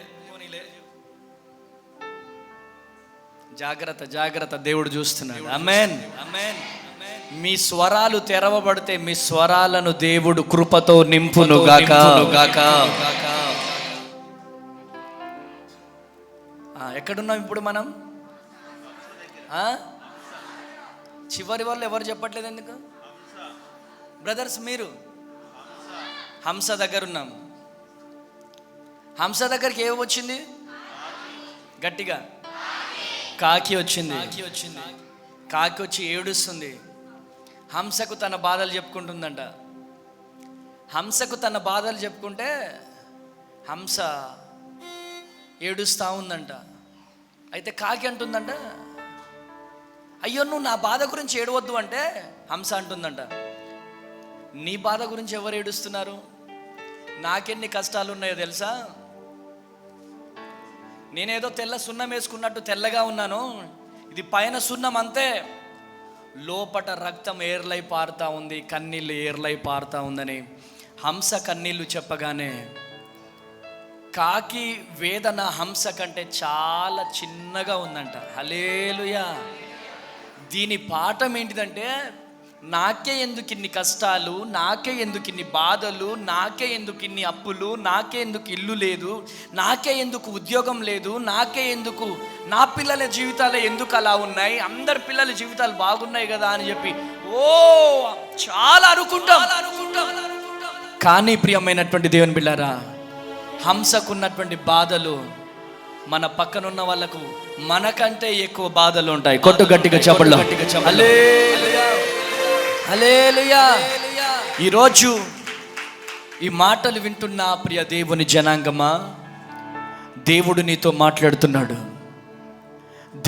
జాగ్రత్త, దేవుడు చూస్తున్నాడు. ఆమేన్. మీ స్వరాలు తెరవబడితే మీ స్వరాలను దేవుడు కృపతో నింపును గాక. ఎక్కడున్నాం ఇప్పుడు మనం? చివరి వాళ్ళు ఎవరు చెప్పట్లేదు ఎందుకు? బ్రదర్స్, మీరు హంస దగ్గర ఉన్నాం. హంస దగ్గరికి ఏమి వచ్చింది? గట్టిగా కాకి వచ్చింది. కాకి వచ్చి ఏడుస్తుంది. హంసకు తన బాధలు చెప్పుకుంటుందంట. హంసకు తన బాధలు చెప్పుకుంటే హంస ఏడుస్తూ ఉందంట. అయితే కాకి అంటుందంట, అయ్యో నువ్వు నా బాధ గురించి ఏడవద్దు అంటే హంస అంటుందంట, నీ బాధ గురించి ఎవరు ఏడుస్తున్నారు? నాకెన్ని కష్టాలు ఉన్నాయో తెలుసా? నేనేదో తెల్ల సున్నం వేసుకున్నట్టు తెల్లగా ఉన్నాను, ఇది పైన సున్నం అంతే, లోపట రక్తం ఏర్లై పారుతా ఉంది, కన్నీళ్ళు ఏర్లై పారుతా ఉందని హంస కన్నీళ్ళు చెప్పగానే కాకి వేదన హంస కంటే చాలా చిన్నగా ఉందంట. హల్లెలూయా. దీని పాఠం ఏంటిదంటే, నాకే ఎందుకు ఇన్ని కష్టాలు, నాకే ఎందుకు ఇన్ని బాధలు, నాకే ఎందుకు ఇన్ని అప్పులు, నాకే ఎందుకు ఇల్లు లేదు, నాకే ఎందుకు ఉద్యోగం లేదు, నాకే ఎందుకు, నా పిల్లల జీవితాలు ఎందుకు అలా ఉన్నాయి, అందరి పిల్లల జీవితాలు బాగున్నాయి కదా అని చెప్పి చాలా అనుకుంటాం. కానీ ప్రియమైనటువంటి దేవుని బిడ్డారా, హంసకున్నటువంటి బాధలు మన పక్కనున్న వాళ్ళకు మనకంటే ఎక్కువ బాధలు ఉంటాయి. కొట్టు గట్టిగా చెప్పండి. హల్లెలూయా, హల్లెలూయా. ఈరోజు ఈ మాటలు వింటున్న ప్రియ దేవుని జనాంగమా, దేవుడు నీతో మాట్లాడుతున్నాడు.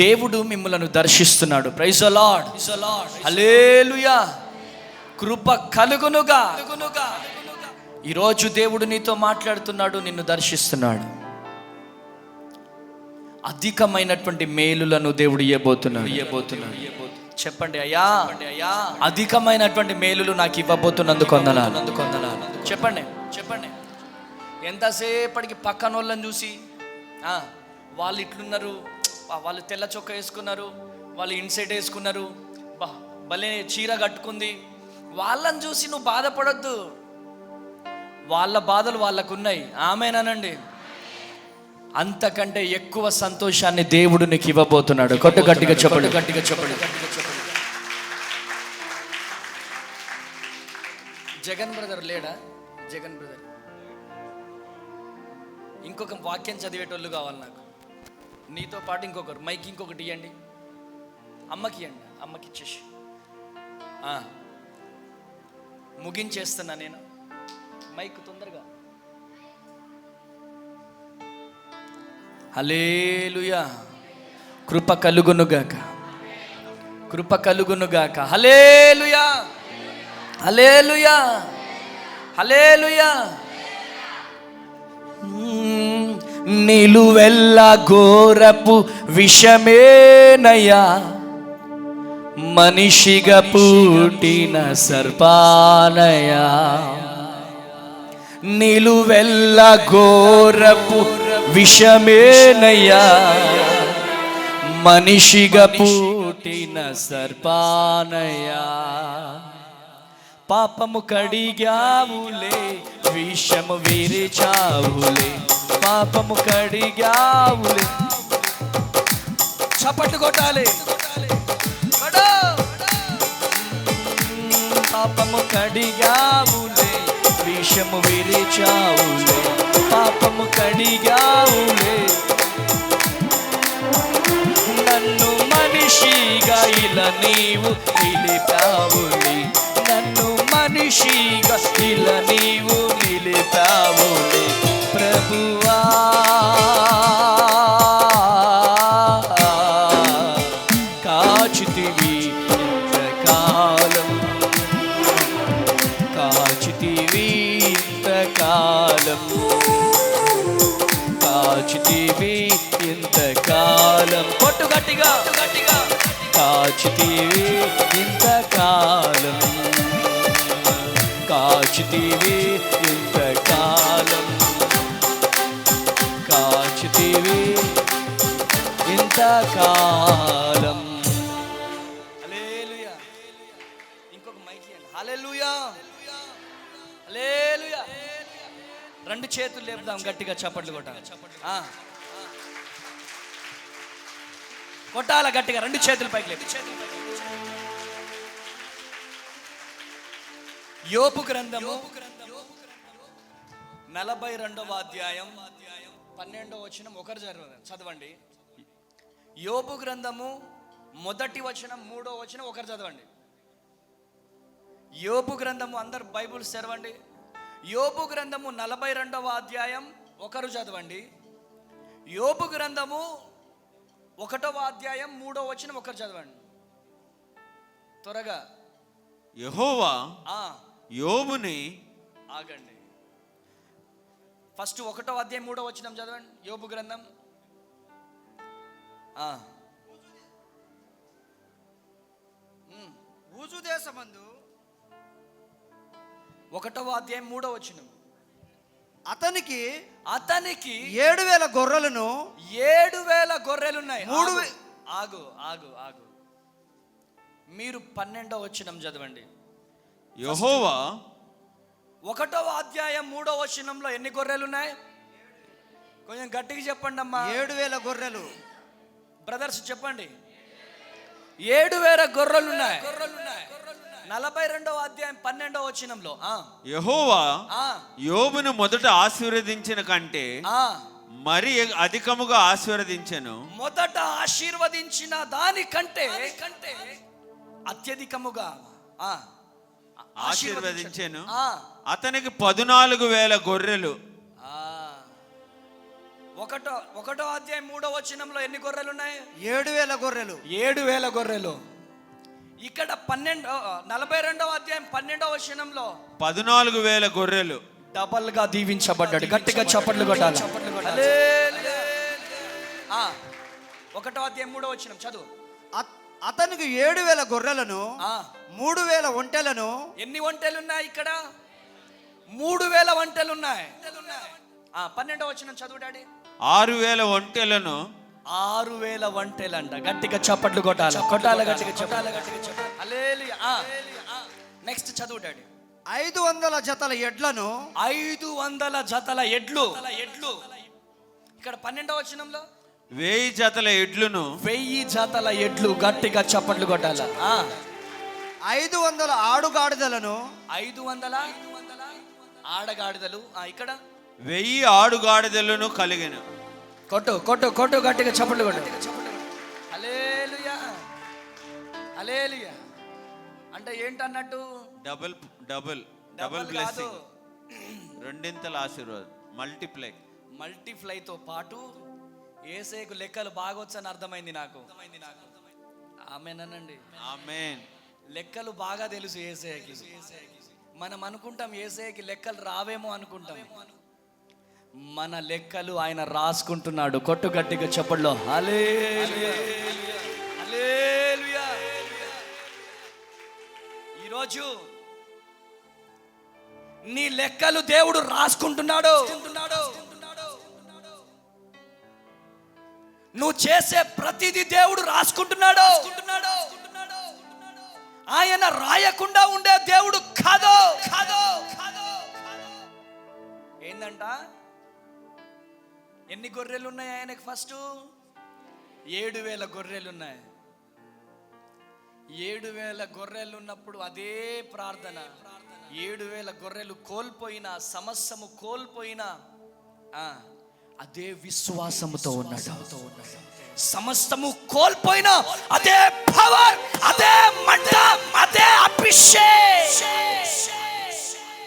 దేవుడు మిమ్మలను దర్శిస్తున్నాడు. Praise the lord. హల్లెలూయా. కృప కలుగునుగా. ఈరోజు దేవుడు నీతో మాట్లాడుతున్నాడు, నిన్ను దర్శిస్తున్నాడు. అధికమైనటువంటి మేలులను దేవుడు ఇవ్వబోతున్నాడు. చెప్పండి, అయ్యా అధికమైనటువంటి మేలులు నాకు ఇవ్వబోతున్నందుకు వందనాలు. చెప్పండి చెప్పండి. ఎంతసేపటికి పక్కన వాళ్ళని చూసి వాళ్ళు ఇట్లున్నారు, వాళ్ళు తెల్ల చొక్క వేసుకున్నారు, వాళ్ళు ఇన్సైట్ వేసుకున్నారు, భలే చీర కట్టుకుంది, వాళ్ళని చూసి నువ్వు బాధపడొద్దు. వాళ్ళ బాధలు వాళ్ళకున్నాయి. ఆమేనండి. అంతకంటే ఎక్కువ సంతోషాన్ని దేవుడు నీకు ఇవ్వబోతున్నాడు. కొట్టు గట్టిగా చెప్పండి, గట్టిగా చెప్పండి. జగన్ బ్రదర్ లేడా? జగన్ బ్రదర్ ఇంకొక వాక్యం చదివేటోళ్ళు కావాలి నాకు. నీతో పాటు ఇంకొకరు మైక్ ఇంకొకటి ఇవ్వండి. అమ్మకి ఇవ్వండి, అమ్మకి ఇచ్చేసి ముగించేస్తున్నా నేను. మైక్ తొందరగా. హల్లెలూయా. కృప కలుగునుగాక, కృప కలుగునుగాక. హల్లెలూయా, హల్లెలూయా, హల్లెలూయా. నిలువెల్ల ఘోరపు విషమేనయ్యా, మనిషిగా పుట్టిన సర్పానయ్యా. నిలువెల్ల ఘోరపు విషమేనయ్యా, మనిషిగా పుట్టిన సర్పానయ్యా. పాపము కడిగావులే, విషము విరిచావులే, పాపము కడిగావులే. చప్పట్లు కొట్టాలి. పాపము కడిగావులే, విషము విరిచావులే, పాపము కడిగావులే. నన్ను మనిషిగా ఇలా నీవు నిలిపావులే, నన్ను మనిషిగా ఇలా నీవు నిలిపావులే. ప్రభువా కాచితివి ఇంతకాలం, కాచితివి ఇంతకాలం, కాచితివి ఇంతకాలం. కొట్టు గట్టిగా, గట్టిగా. కాచితివి ఇంతకాలం, కాచితివి ఇంతకాలం, కాచితివి ఇంతకాలం. హల్లెలూయా. ఇంకొక మైక్ ఇవ్వండి. హల్లెలూయా, హల్లెలూయా. రెండు చేతులు లేపుదాం, గట్టిగా చప్పట్లు కొట్టాలి. కొట్టాల గట్టిగా, రెండు చేతులు పైకి లేపు. యోబు గ్రంథము 42వ అధ్యాయం 12వ వచనం ఒకరు చదవండి. యోబు గ్రంథము మొదటి వచనం 3వ వచనం ఒకరు చదవండి. యోబు గ్రంథము, అందరు బైబుల్ తెరవండి. యోబు గ్రంథము 42వ అధ్యాయం ఒకరు చదవండి. యోబు గ్రంథము 1వ అధ్యాయం 3వ వచనం ఒకరు చదవండి త్వరగా. యెహోవా యోబుని, ఆగండి, ఫస్ట్ 1వ అధ్యాయం 3వ వచనం చదవండి. యోబు గ్రంథం ఊజు దేశమందు 1వ అధ్యాయం 3వ వచనం. అతనికి 7,000 గొర్రెలను 7,000 గొర్రెలున్నాయి. 3,000 ఆగు ఆగు ఆగు, మీరు 12వ వచనం చదవండి. యెహోవా 1వ అధ్యాయం 3వ వచనంలో ఎన్ని గొర్రెలు ఉన్నాయి? కొంచెం గట్టిగా చెప్పండి అమ్మా. 7,000 గొర్రెలు. బ్రదర్స్ చెప్పండి. 7,000 గొర్రెలు ఉన్నాయి. 42వ అధ్యాయం 12వ వచనంలో యెహోవా యోబును మొదట ఆశీర్వదించిన కంటే మరి అధికముగా ఆశీర్వదించెను. మొదట ఆశీర్వదించిన దానికంటే అత్యధికముగా ఆశీర్వదించెను. అతనికి 14,000 గొర్రెలు. 1వ అధ్యాయం 3వ వచనంలో ఎన్ని గొర్రెలు ఉన్నాయి? 7,000 గొర్రెలు. 7,000 గొర్రెలు. ఇక్కడ 42వ అధ్యాయం 12వ వచనంలో 14,000 గొర్రెలు. డబల్ గా దీవించబడ్డాడు. గట్టిగా చప్పట్లు కొట్టాలి. 1వ అధ్యాయం 3వ వచనం చదువు. అతనికి 7,000 గొర్రెలను 3,000 ఒంటెలను. ఎన్ని ఒంటెలు ఉన్నాయి ఇక్కడ? 3,000 ఒంటెలు ఉన్నాయి. 12వ వచనం చదువు డాడీ. 6,000 ఒంటెలను. 6,000 ఒంటెలంట. గట్టిగా చప్పట్లు కొట్టాలి. గట్టిగా చెప్పాలి. హల్లెలూయా. నెక్స్ట్ చదువు డాడీ. 500 జతల ఎడ్లను. 500 జతల ఎడ్లు. ఇక్కడ 12వ వచనంలో 1000 జతల ఎడ్లను. 1000 జతల ఎడ్లు. గట్టిగా చప్పట్లు కొట్టాలి. 500 ఆడుగాడిదలను. 500 ఆడగాడిదలు. ఇక్కడ 1000 ఆడుగాడిదలను కలిగెను. కొట్టు గట్టిగా చప్పట్లు కొట్టు. హల్లెలూయా హల్లెలూయా. అంటే ఏంటన్నట్టు? డబుల్ బ్లెస్సింగ్, రెండింతల ఆశీర్వాదం, మల్టిప్లైతో పాటు యేసేకు లెక్కలు బాగొచ్చని అర్థమైంది నాకు. ఆమేనండి. ఆమేన్. లెక్కలు బాగా తెలుసు యేసేకి. మనం అనుకుంటాం యేసేకి లెక్కలు రావేమో అనుకుంటాం. మన లెక్కలు ఆయన రాసుకుంటున్నాడు. కొట్టు గట్టిగా చెప్పట్లో హల్లెలూయా హల్లెలూయా. ఈరోజు నీ లెక్కలు దేవుడు రాసుకుంటున్నాడు. నువ్వు చేసే ప్రతిదీ దేవుడు రాసుకుంటున్నాడు. ఆయన రాయకుండా ఉండే దేవుడు కాదు. ఏందంట? ఎన్ని గొర్రెలు ఉన్నాయి ఆయనకు? ఫస్ట్ 7,000 గొర్రెలు ఉన్నాయి. 7,000 గొర్రెలు ఉన్నప్పుడు అదే ప్రార్థన. 7,000 గొర్రెలు కోల్పోయినా, సమస్తము కోల్పోయినా అదే విశ్వాసముతో ఉన్నాడు. సమస్తము కోల్పోయినా అదే పవర్, అదే మంట, అదే అభిషేక్.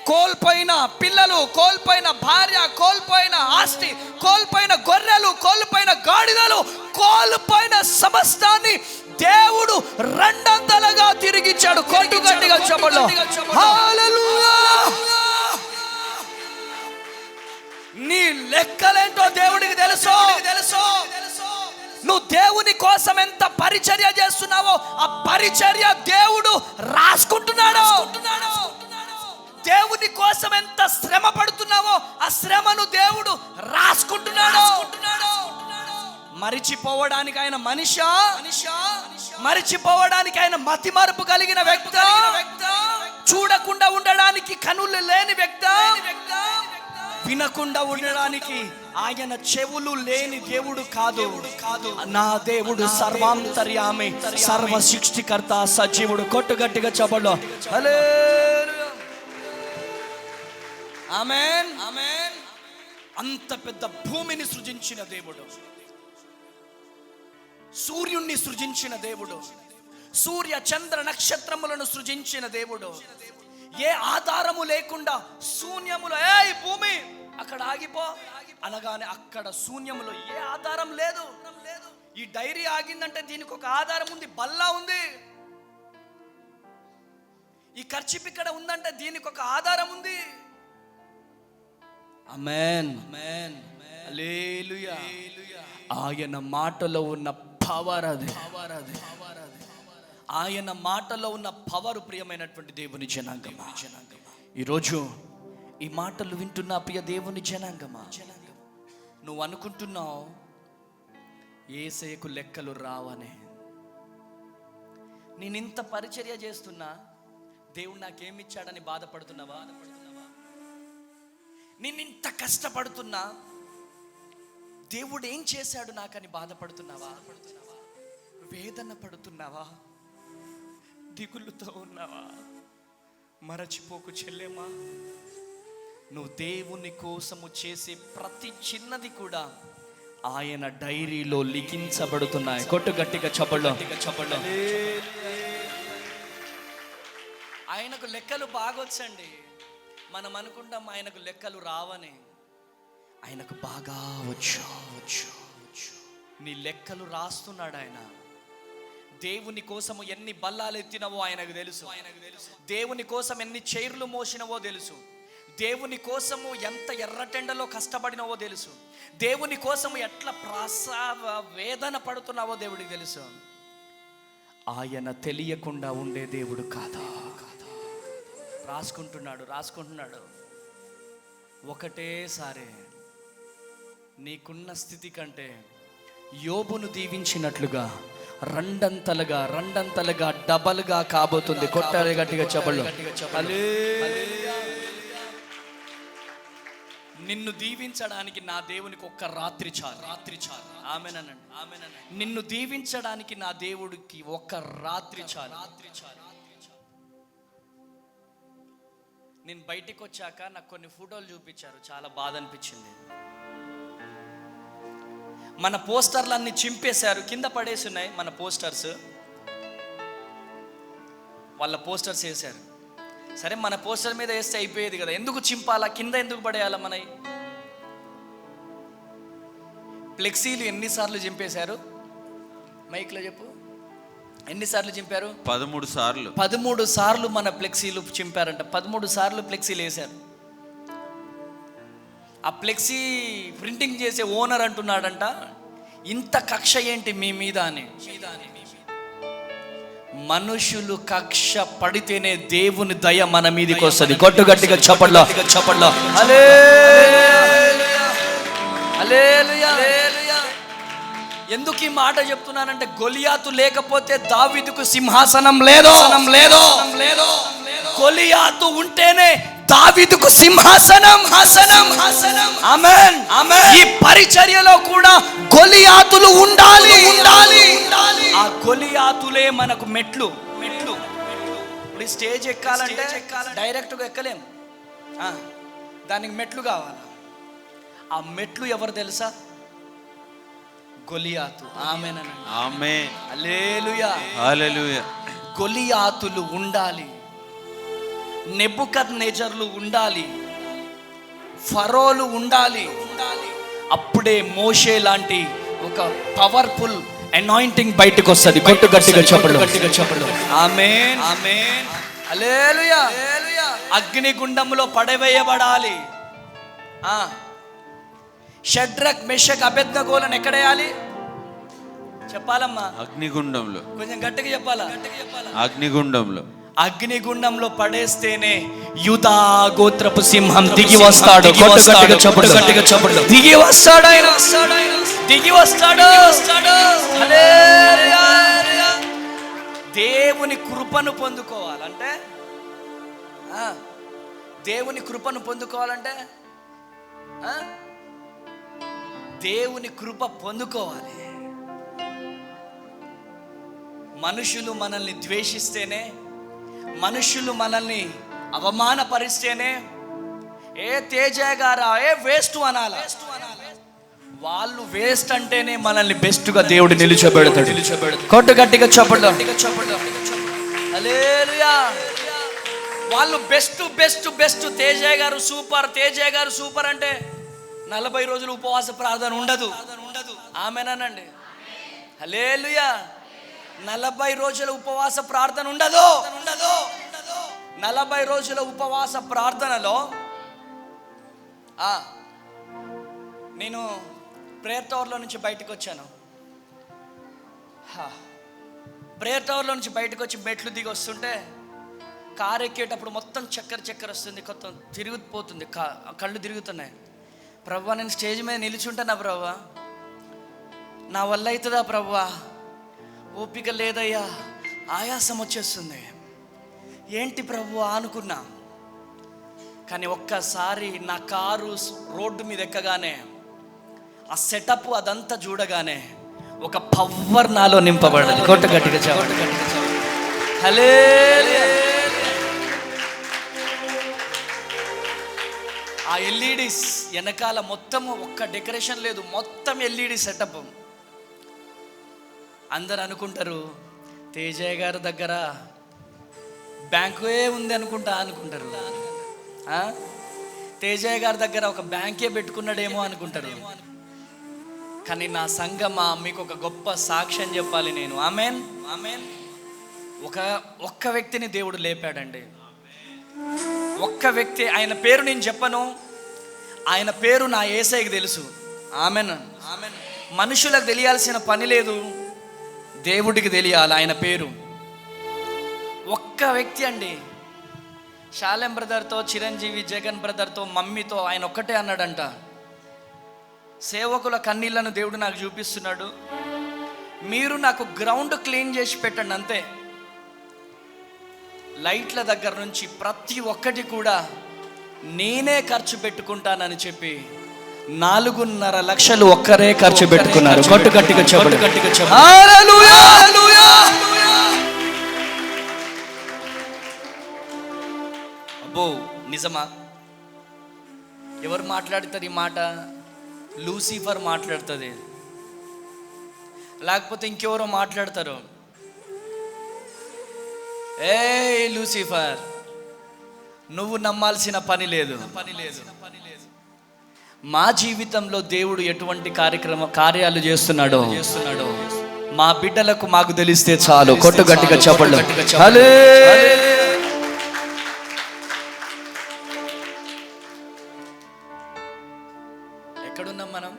కోల్పోయిన పిల్లలు, కోల్పోయిన భార్య, కోల్పోయిన ఆస్తి, కోల్పోయిన గొర్రెలు, కోల్పోయిన గాడిదలు, కోల్పోయిన సమస్తాన్ని దేవుడు రెండంతలుగా తిరిగిచ్చాడు. కొట్టు గట్టిగా చెప్పండి హల్లెలూయా. నీ లెక్కలేంటో దేవుడికి తెలుసు. నువ్వు దేవుని కోసం ఎంత పరిచర్య చేస్తున్నావో ఆ పరిచర్య దేవుడు రాసుకుంటున్నాడు. దేవుని కోసం ఎంత శ్రమ పడుతున్నావో ఆ శ్రమను దేవుడు రాసుకుంటున్నాడు. మరిచిపోవడానికి ఆయన మనిషా? మరిచిపోవడానికి ఆయన మతి మరుపు కలిగిన వ్యక్తి? చూడకుండా ఉండడానికి కనులు లేని వ్యక్తి? వినకుండా ఉండడానికి ఆయన చెవులు లేని దేవుడు కాదు. నా దేవుడు సర్వాంతర్యామి, సర్వ సృష్టికర్త, సజీవుడు. కొట్టు గట్టిగా చెప్పండి హల్లెలూయా. ఆమేన్ ఆమేన్. అంత పెద్ద భూమిని సృజించిన దేవుడు, సూర్యుణ్ణి సృజించిన దేవుడు, సూర్య చంద్ర నక్షత్రములను సృజించిన దేవుడు, ఏ ఆధారము లేకుండా శూన్యములో ఏయ్ భూమి అక్కడ ఆగిపో అనగానే అక్కడ శూన్యములో ఏ ఆధారం లేదు. ఈ డైరీ ఆగిందంటే దీనికి ఒక ఆధారం ఉంది, బల్లా ఉంది. ఈ ఖర్చు ఇక్కడ ఉందంటే దీనికి ఒక ఆధారం ఉంది. ఆమేన్, హల్లెలూయా. ఆయన మాటలో ఉన్న పవర్ అది. ఆయన మాటలో ఉన్న పవర్ ప్రియమైనటువంటి దేవుని జనాంగమా, ఈరోజు ఈ మాటలు వింటున్న ప్రియ దేవుని జనాంగమా, నువ్వు అనుకుంటున్నావు యేసయ్యకు లెక్కలు రావనే. నేను ఇంత పరిచర్య చేస్తున్నా, దేవుడు నాకేమిచ్చాడని బాధపడుతున్నావా? నేను ఇంత కష్టపడుతున్నా, దేవుడు ఏం చేశాడు నాకని బాధపడుతున్నావా? వేదన పడుతున్నావా? దిగులుతో ఉన్నావా? మరచిపోకు చెల్లెమ్మా, నువ్వు దేవుని కోసము చేసే ప్రతి చిన్నది కూడా ఆయన డైరీలో లిఖించబడుతున్నాయి. కొట్టు గట్టిగా చప్పళ్ళు. ఆయనకు లెక్కలు బాగొచ్చండి. మనం అనుకుంటాం ఆయనకు లెక్కలు రావని. ఆయనకు బాగా వచ్చు. నీ లెక్కలు రాస్తున్నాడు ఆయన. దేవుని కోసము ఎన్ని బల్లాలు ఎత్తినవో ఆయనకు తెలుసు. దేవుని కోసం ఎన్ని చైర్లు మోసినవో తెలుసు. దేవుని కోసము ఎంత ఎర్రటెండలో కష్టపడినవో తెలుసు. దేవుని కోసము ఎట్లా ప్రసవ వేదన పడుతున్నావో దేవుడికి తెలుసు. ఆయన తెలియకుండా ఉండే దేవుడు కాదా? రాసుకుంటున్నాడు. ఒకటేసారి నీకున్న స్థితి కంటే యోబును దీవించినట్లుగా రెండంతలుగా డబల్గా కాబోతుంది. కొట్టాలి గట్టిగా చెప్పళ్ళు. నిన్ను దీవించడానికి నా దేవునికి ఒక్క రాత్రి చాలు. ఆమేనండి. నిన్ను దీవించడానికి నా దేవుడికి ఒక్క రాత్రి చాలు. నేను బయటికి వచ్చాక నాకు కొన్ని ఫోటోలు చూపించారు, చాలా బాధ అనిపించింది. మన పోస్టర్లన్నీ చింపేశారు, కింద పడేసి ఉన్నాయి మన పోస్టర్స్. వాళ్ళ పోస్టర్స్ వేశారు. సరే మన పోస్టర్ మీద వేస్తే అయిపోయేది కదా, ఎందుకు చింపాలా? కింద ఎందుకు పడేయాలా? మన ఫ్లెక్సీలు ఎన్నిసార్లు చింపేశారు? మైక్లో చెప్పు, ఎన్నిసార్లు చింపారు? 13 సార్లు. 13 సార్లు మన ఫ్లెక్సీలు చింపారంట. 13 సార్లు ఫ్లెక్సీలు వేశారు. ఆ ఫ్లెక్సీ ప్రింటింగ్ చేసే ఓనర్ అంటున్నాడంట, ఇంత కక్ష ఏంటి మీ మీద అని. మనుషులు కక్ష పడితేనే దేవుని దయ మన మీదకి వస్తుంది. కొట్టు గట్టిగా చప్పట్లో. ఎందుకు ఈ మాట చెప్తున్నానంటే, గొలియాతు లేకపోతే దావీదుకు సింహాసనం లేదు. గొలియాతు ఉంటేనే దావీదుకు సింహాసనం. ఆమేన్. ఈ పరిచర్యలో కూడా గొలియాతులు ఉండాలి. ఆ గొలియాతులే మనకు మెట్లు. ఇప్పుడు స్టేజ్ ఎక్కాలంటే డైరెక్ట్గా ఎక్కలేం, దానికి మెట్లు కావాలి. ఆ మెట్లు ఎవరు తెలుసా? గొలియాతు. ఆమేన్. హల్లెలూయా. గొలియాతులు ఉండాలి, నెబుకద్నెజర్లు ఉండాలి, ఫరోలు ఉండాలి. అప్పుడే మోషే లాంటి ఒక పవర్ఫుల్ అనాయింటింగ్ బయటకు వస్తుంది. కొట్టు గట్టిగా చెప్పండి. ఆమేన్. హల్లెలూయా. అగ్నిగుండంలో పడవేయబడాలి. షడ్రక్ మెషక్ అబేద్నెగోలను ఎక్కడేయాలి చెప్పాలమ్మా? అగ్నిగుండంలో. కొంచెం గట్టిగా చెప్పాలా? అగ్నిగుండంలో పడేస్తేనే యూదా గోత్రపు సింహం దిగి వస్తాడు. దిగి వస్తాడు ఆయన. దేవుని కృపను పొందుకోవాలంటే, దేవుని కృప పొందుకోవాలి. మనుషులు మనల్ని ద్వేషిస్తేనే, మనుషులు మనల్ని అవమానపరిస్తేనే ఏ తేజ గారా, ఏ వేస్ట్ అనాలా? వాళ్ళు వేస్ట్ అంటేనే మనల్ని బెస్ట్గా దేవుడు నిలిచోబెడతాడు. కొట్టు గట్టిగా చప్పట్లు. హల్లెలూయా. వాళ్ళు బెస్ట్ బెస్ట్ బెస్ట్. తేజయ్య గారు సూపర్, తేజయ్య గారు సూపర్ అంటే 40 రోజులు ఉపవాస ప్రార్థన ఉండదు. ఆమేనండి. హల్లెలూయా. 40 రోజుల ఉపవాస ప్రార్థన ఉండదు. 40 రోజుల ఉపవాస ప్రార్థనలో నేను ప్రేయర్ టవర్లో నుంచి బయటకు వచ్చాను. ప్రేయర్ టవర్లో నుంచి బయటకు వచ్చి మెట్లు దిగి వస్తుంటే కారు ఎక్కేటప్పుడు మొత్తం చక్కెర వస్తుంది, కొత్త తిరిగిపోతుంది, కళ్ళు తిరుగుతున్నాయి. ప్రభువా, నేను స్టేజ్ మీద నిలిచుంటానా ప్రభువా? నా వల్ల అవుతుందా ప్రభువా? ఓపిక లేదయ్యా, ఆయాసం వచ్చేస్తుంది. ఏంటి ప్రభువా అనుకున్నా. కానీ ఒక్కసారి నా కారు రోడ్డు మీద ఎక్కగానే, ఆ సెటప్ అదంతా చూడగానే ఒక పవర్ నాలో నింపబడ్డది. కొట్టు గట్టిగా చెప్పండి. హల్లెలూయా. ఆ ఎల్ఈడీస్ వెనకాల మొత్తం ఒక్క డెకరేషన్ లేదు, మొత్తం ఎల్ఈడి సెటప్. అందరు అనుకుంటారు తేజయ్య గారి దగ్గర బ్యాంకే ఉంది అనుకుంటారు. తేజయ్య గారి దగ్గర ఒక బ్యాంకే పెట్టుకున్నాడేమో అనుకుంటారు. కానీ నా సంగమా, మీకు ఒక గొప్ప సాక్ష్యం చెప్పాలి నేను. ఆమెన్. ఒక్క వ్యక్తిని దేవుడు లేపాడండి. ఒక్క వ్యక్తి. ఆయన పేరు నేను చెప్పను, ఆయన పేరు నా యేసయ్యకి తెలుసు. ఆమెన్. మనుషులకు తెలియాల్సిన పని లేదు, దేవుడికి తెలియాలి ఆయన పేరు. ఒక్క వ్యక్తి అండి. శాలెం బ్రదర్తో, చిరంజీవి, జగన్ బ్రదర్తో, మమ్మీతో ఆయన ఒక్కటే అన్నాడంట, సేవకుల కన్నీళ్లను దేవుడు నాకు చూపిస్తున్నాడు, మీరు నాకు గ్రౌండ్ క్లీన్ చేసి పెట్టండి అంతే. లైట్ల దగ్గర నుంచి ప్రతి ఒక్కటి కూడా నేనే ఖర్చు పెట్టుకుంటానని చెప్పి 4.5 లక్షలు ఒక్కరే ఖర్చు పెట్టుకున్నారు. కొట్టు గట్టిగా చెప్పండి. హల్లెలూయా. అబ్బో, నిజమా? ఎవరు మాట్లాడతారు ఈ మాట? లూసిఫర్ మాట్లాడుతుంది, లేకపోతే ఇంకెవరో మాట్లాడతారు. ఏ లూసిఫర్, నువ్వు నమ్మాల్సిన పని లేదు. మా జీవితంలో దేవుడు ఎటువంటి కార్యాలు చేస్తున్నాడో మా బిడ్డలకు మాకు తెలిస్తే చాలు. కొట్టు గట్టిగా చెప్పండి. ఎక్కడున్నాం మనం?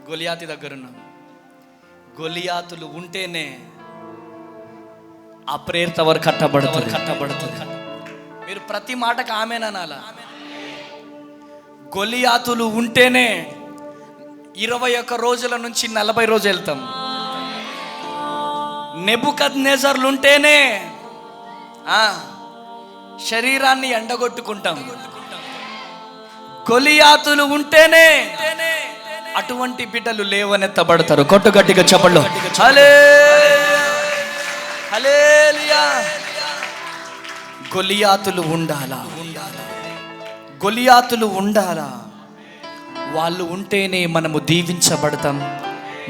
గొలియాతు దగ్గర ఉన్నాం. గొలియాతులు ఉంటేనే ఆ ప్రేయర్ టవర్ కట్టబడుతుంది. మీరు ప్రతి మాటకు ఆమేననాలా. గొలియాతులు ఉంటేనే 21 రోజుల నుంచి 40 రోజులు వెళ్తాం. నెబుకద్నెజర్లు ఉంటేనే శరీరాన్ని ఎండగొట్టుకుంటాం. గొలియాతులు ఉంటేనే అటువంటి బిడ్డలు లేవనెత్తబడతారు. కొట్టు గట్టిగా చెప్పండి. హల్లెలూయా. గొలియాతులు ఉండాలా. వాళ్ళు ఉంటేనే మనము దీవించబడతాం,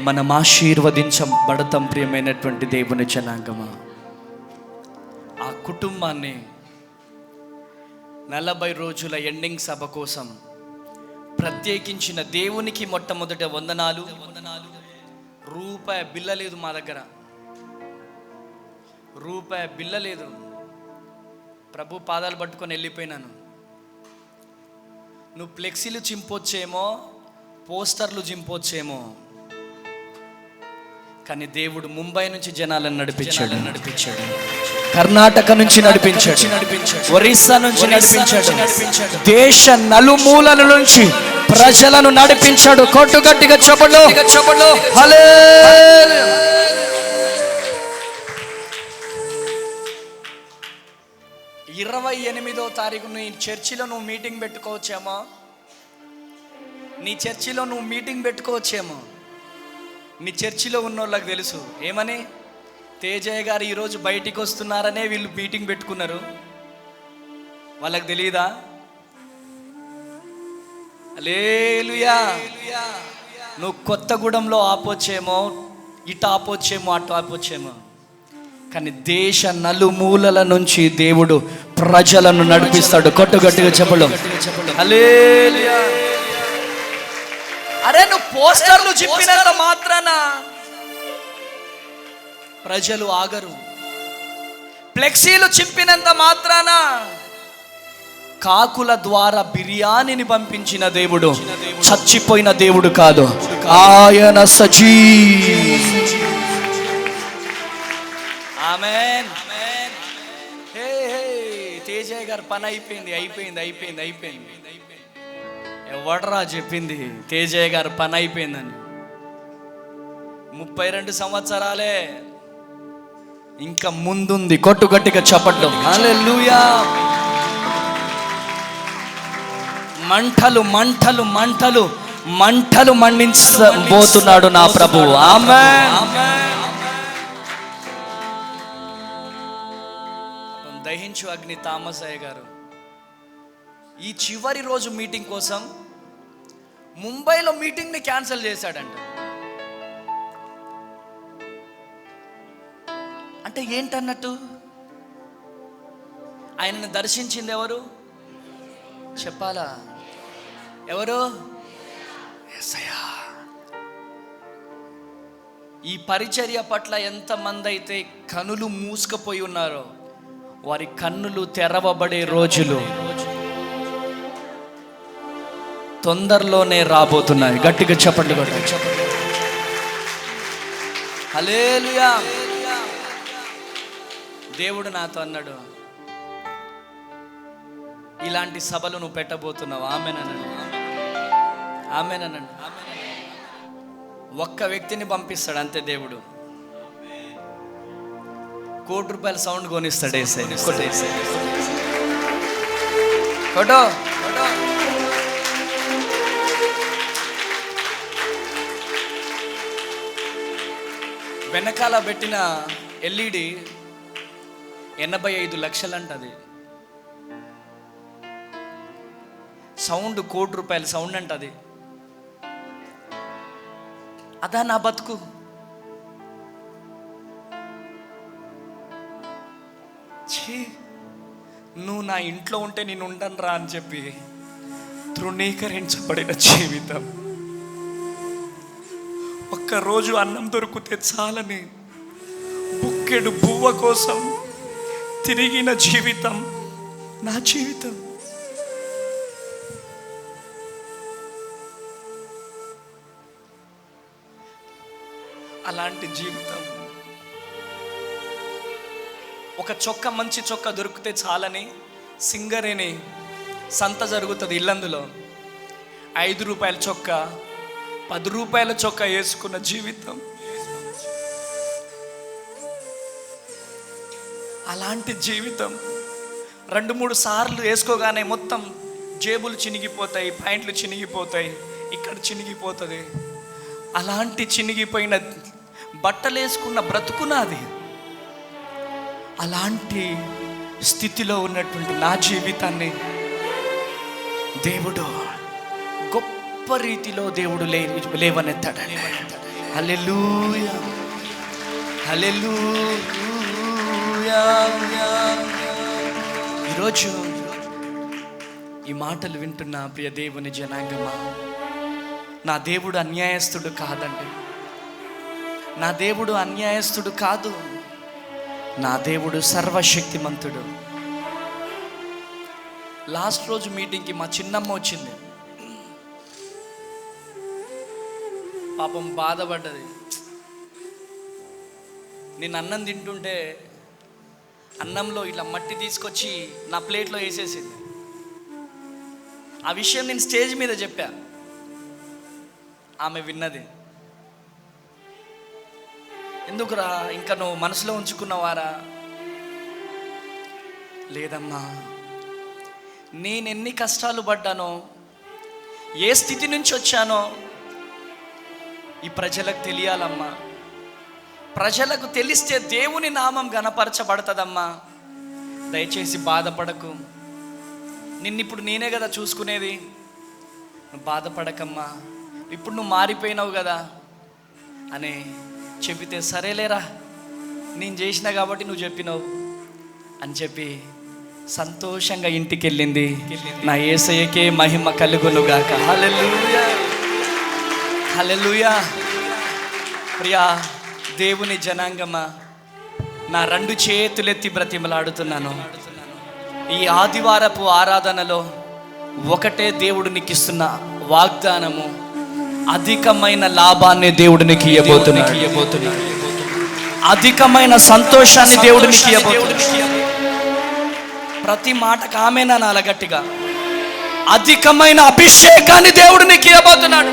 మనం ఆశీర్వదించబడతాం. ప్రియమైనటువంటి దేవుని జనాంగమా, ఆ కుటుంబాన్ని 40 రోజుల ఎండింగ్ సభ కోసం ప్రత్యేకించిన దేవునికి మొట్టమొదట వందనాలు. రూపాయి బిల్ల లేదు మా దగ్గర, రూపాయి బిల్ల లేదు. ప్రభు పాదాలు పట్టుకొని వెళ్ళిపోయినాను. నువ్వు ఫ్లెక్సీలు చింపొచ్చేమో, పోస్టర్లు చింపొచ్చేమో, కానీ దేవుడు ముంబై నుంచి జనాలను నడిపించాడు. కర్ణాటక నుంచి నడిపించాడు, ఒరిస్సా నుంచి నడిపించాడు, దేశ నలుమూలల నుంచి ప్రజలను నడిపించాడు. కొట్టు గట్టిగా చెప్పండి. హల్లెలూయా. 28వ తారీఖు నీ చర్చిలో నువ్వు మీటింగ్ పెట్టుకోవచ్చేమో, నీ చర్చిలో నువ్వు మీటింగ్ పెట్టుకోవచ్చేమో. నీ చర్చిలో ఉన్న వాళ్ళకి తెలుసు ఏమని, తేజయ్య గారు ఈరోజు బయటికి వస్తున్నారనే వీళ్ళు మీటింగ్ పెట్టుకున్నారు. వాళ్ళకి తెలియదా? హల్లెలూయా. నువ్వు కొత్తగూడెంలో ఆపొచ్చేమో, ఇటు ఆపొచ్చేమో, అటు ఆపొచ్చేమో, కానీ దేశ నలుమూలల నుంచి దేవుడు ప్రజలను నడిపిస్తాడు. కొట్టుగట్టిగా చెప్పడం హల్లెలూయా. అరే నువ్వు పోస్టర్లు చెప్పినంత మాత్రాన ప్రజలు ఆగరు. ఫ్లెక్సీలు చింపినంత మాత్రాన కాకుల ద్వారా బిర్యానీని పంపించిన దేవుడు చచ్చిపోయిన దేవుడు కాదు, ఆయన ఆమేన్. హే హే తేజయ్య గారు పని అయిపోయింది. ఎవడరా చెప్పింది తేజయ్య గారు పని అయిపోయిందని? 32 సంవత్సరాలే ఇంకా ముందుంది. కొట్టుగట్టిగా చెప్పడం హల్లెలూయా. మంటలు మంటలు మంటలు మంటలు మండించబోతున్నాడు నా ప్రభువు. ఆమేన్. దహించు అగ్ని తామసయ్య గారు ఈ చివరి రోజు మీటింగ్ కోసం ముంబైలో మీటింగ్ని క్యాన్సిల్ చేశాడంట. అంటే ఏంటన్నట్టు? ఆయనను దర్శించింది ఎవరు చెప్పాలా? ఎవరు? యేసయ్య. ఈ పరిచర్య పట్ల ఎంతమంది అయితే కనులు మూసుకుపోయి ఉన్నారో వారి కన్నులు తెరవబడే రోజులు తొందరలోనే రాబోతున్నాయి. గట్టిగా చెప్పండి. హల్లెలూయా. దేవుడు నాతో అన్నాడు, ఇలాంటి సభలు నువ్వు పెట్టబోతున్నావు. ఆమేననండి. ఒక్క వ్యక్తిని పంపిస్తాడు అంతే దేవుడు. ₹1,00,00,000 సౌండ్ కొనిస్తాడు. ఫోటో వెనకాల పెట్టిన ఎల్ఈడి 85 లక్షలు అంటది. సౌండ్ ₹1,00,00,000 సౌండ్ అంటది. అదా నా బతుకు? నువ్వు నా ఇంట్లో ఉంటే నేను ఉండను రా అని చెప్పి తృణీకరించబడిన జీవితం, ఒక్కరోజు అన్నం దొరికితే చాలని బుక్కెడు బువ్వ కోసం తిరిగిన జీవితం నా జీవితం. అలాంటి జీవితం, ఒక చొక్క మంచి చొక్క దొరికితే చాలని సింగరేణి సంత జరుగుతుంది ఇల్లందులో, ₹5 చొక్క ₹10 చొక్క వేసుకున్న జీవితం. అలాంటి జీవితం 2-3 సార్లు వేసుకోగానే మొత్తం జేబులు చినిగిపోతాయి, ప్యాంట్లు చినిగిపోతాయి, ఇక్కడ చినిగిపోతుంది. అలాంటి చినిగిపోయిన బట్టలు వేసుకున్న బ్రతుకునాది. అలాంటి స్థితిలో ఉన్నటువంటి నా జీవితాన్ని దేవుడు గొప్ప రీతిలో దేవుడు లేవనెత్తాడు. హల్లెలూయా, హల్లెలూయా. ఈరోజు ఈ మాటలు వింటున్న ప్రియ దేవుని జనాంగమా, నా దేవుడు అన్యాయస్తుడు కాదండి. నా దేవుడు అన్యాయస్తుడు కాదు. నా దేవుడు సర్వశక్తిమంతుడు. లాస్ట్ రోజు మీటింగ్కి మా చిన్నమ్మ వచ్చింది. పాపం బాధపడ్డది. నేను అన్నం తింటుంటే అన్నంలో ఇలా మట్టి తీసుకొచ్చి నా ప్లేట్లో వేసేసింది. ఆ విషయం నేను స్టేజ్ మీద చెప్పా. ఆమె విన్నది. ఎందుకురా ఇంకా నువ్వు మనసులో ఉంచుకున్నవారా? లేదమ్మా, నేను ఎన్ని కష్టాలు పడ్డానో, ఏ స్థితి నుంచి వచ్చానో ఈ ప్రజలకు తెలియాలమ్మా. ప్రజలకు తెలిస్తే దేవుని నామం గణపరచబడుతుందమ్మా. దయచేసి బాధపడకు. నిన్నిప్పుడు నేనే కదా చూసుకునేది. నువ్వు బాధపడకమ్మా. ఇప్పుడు నువ్వు మారిపోయినావు కదా అని చెప్పితే, సరేలేరా నేను చేసిన కాబట్టి నువ్వు చెప్పినావు అని చెప్పి సంతోషంగా ఇంటికి వెళ్ళింది. నా యేసయ్యకే మహిమ కలుగునుగాక. హల్లెలూయా, హల్లెలూయా. ప్రియా దేవుని జనాంగమా, నా 2 చేతులెత్తి బ్రతిమలాడుతున్నాను. ఈ ఆదివారపు ఆరాధనలో ఒకటే దేవుడు నీకు ఇస్తున్న వాగ్దానము, అధికమైన లాభాన్ని దేవుడు నీకు ఇయ్యబోతున్నాడు. అధికమైన సంతోషాన్ని దేవుడు నీకు ఇయ్యబోతున్నాడు. ప్రతి మాటకు ఆమేనా నాలా గట్టిగా. అధికమైన అభిషేకాన్ని దేవుడు నీకు ఇవ్వబోతున్నాడు.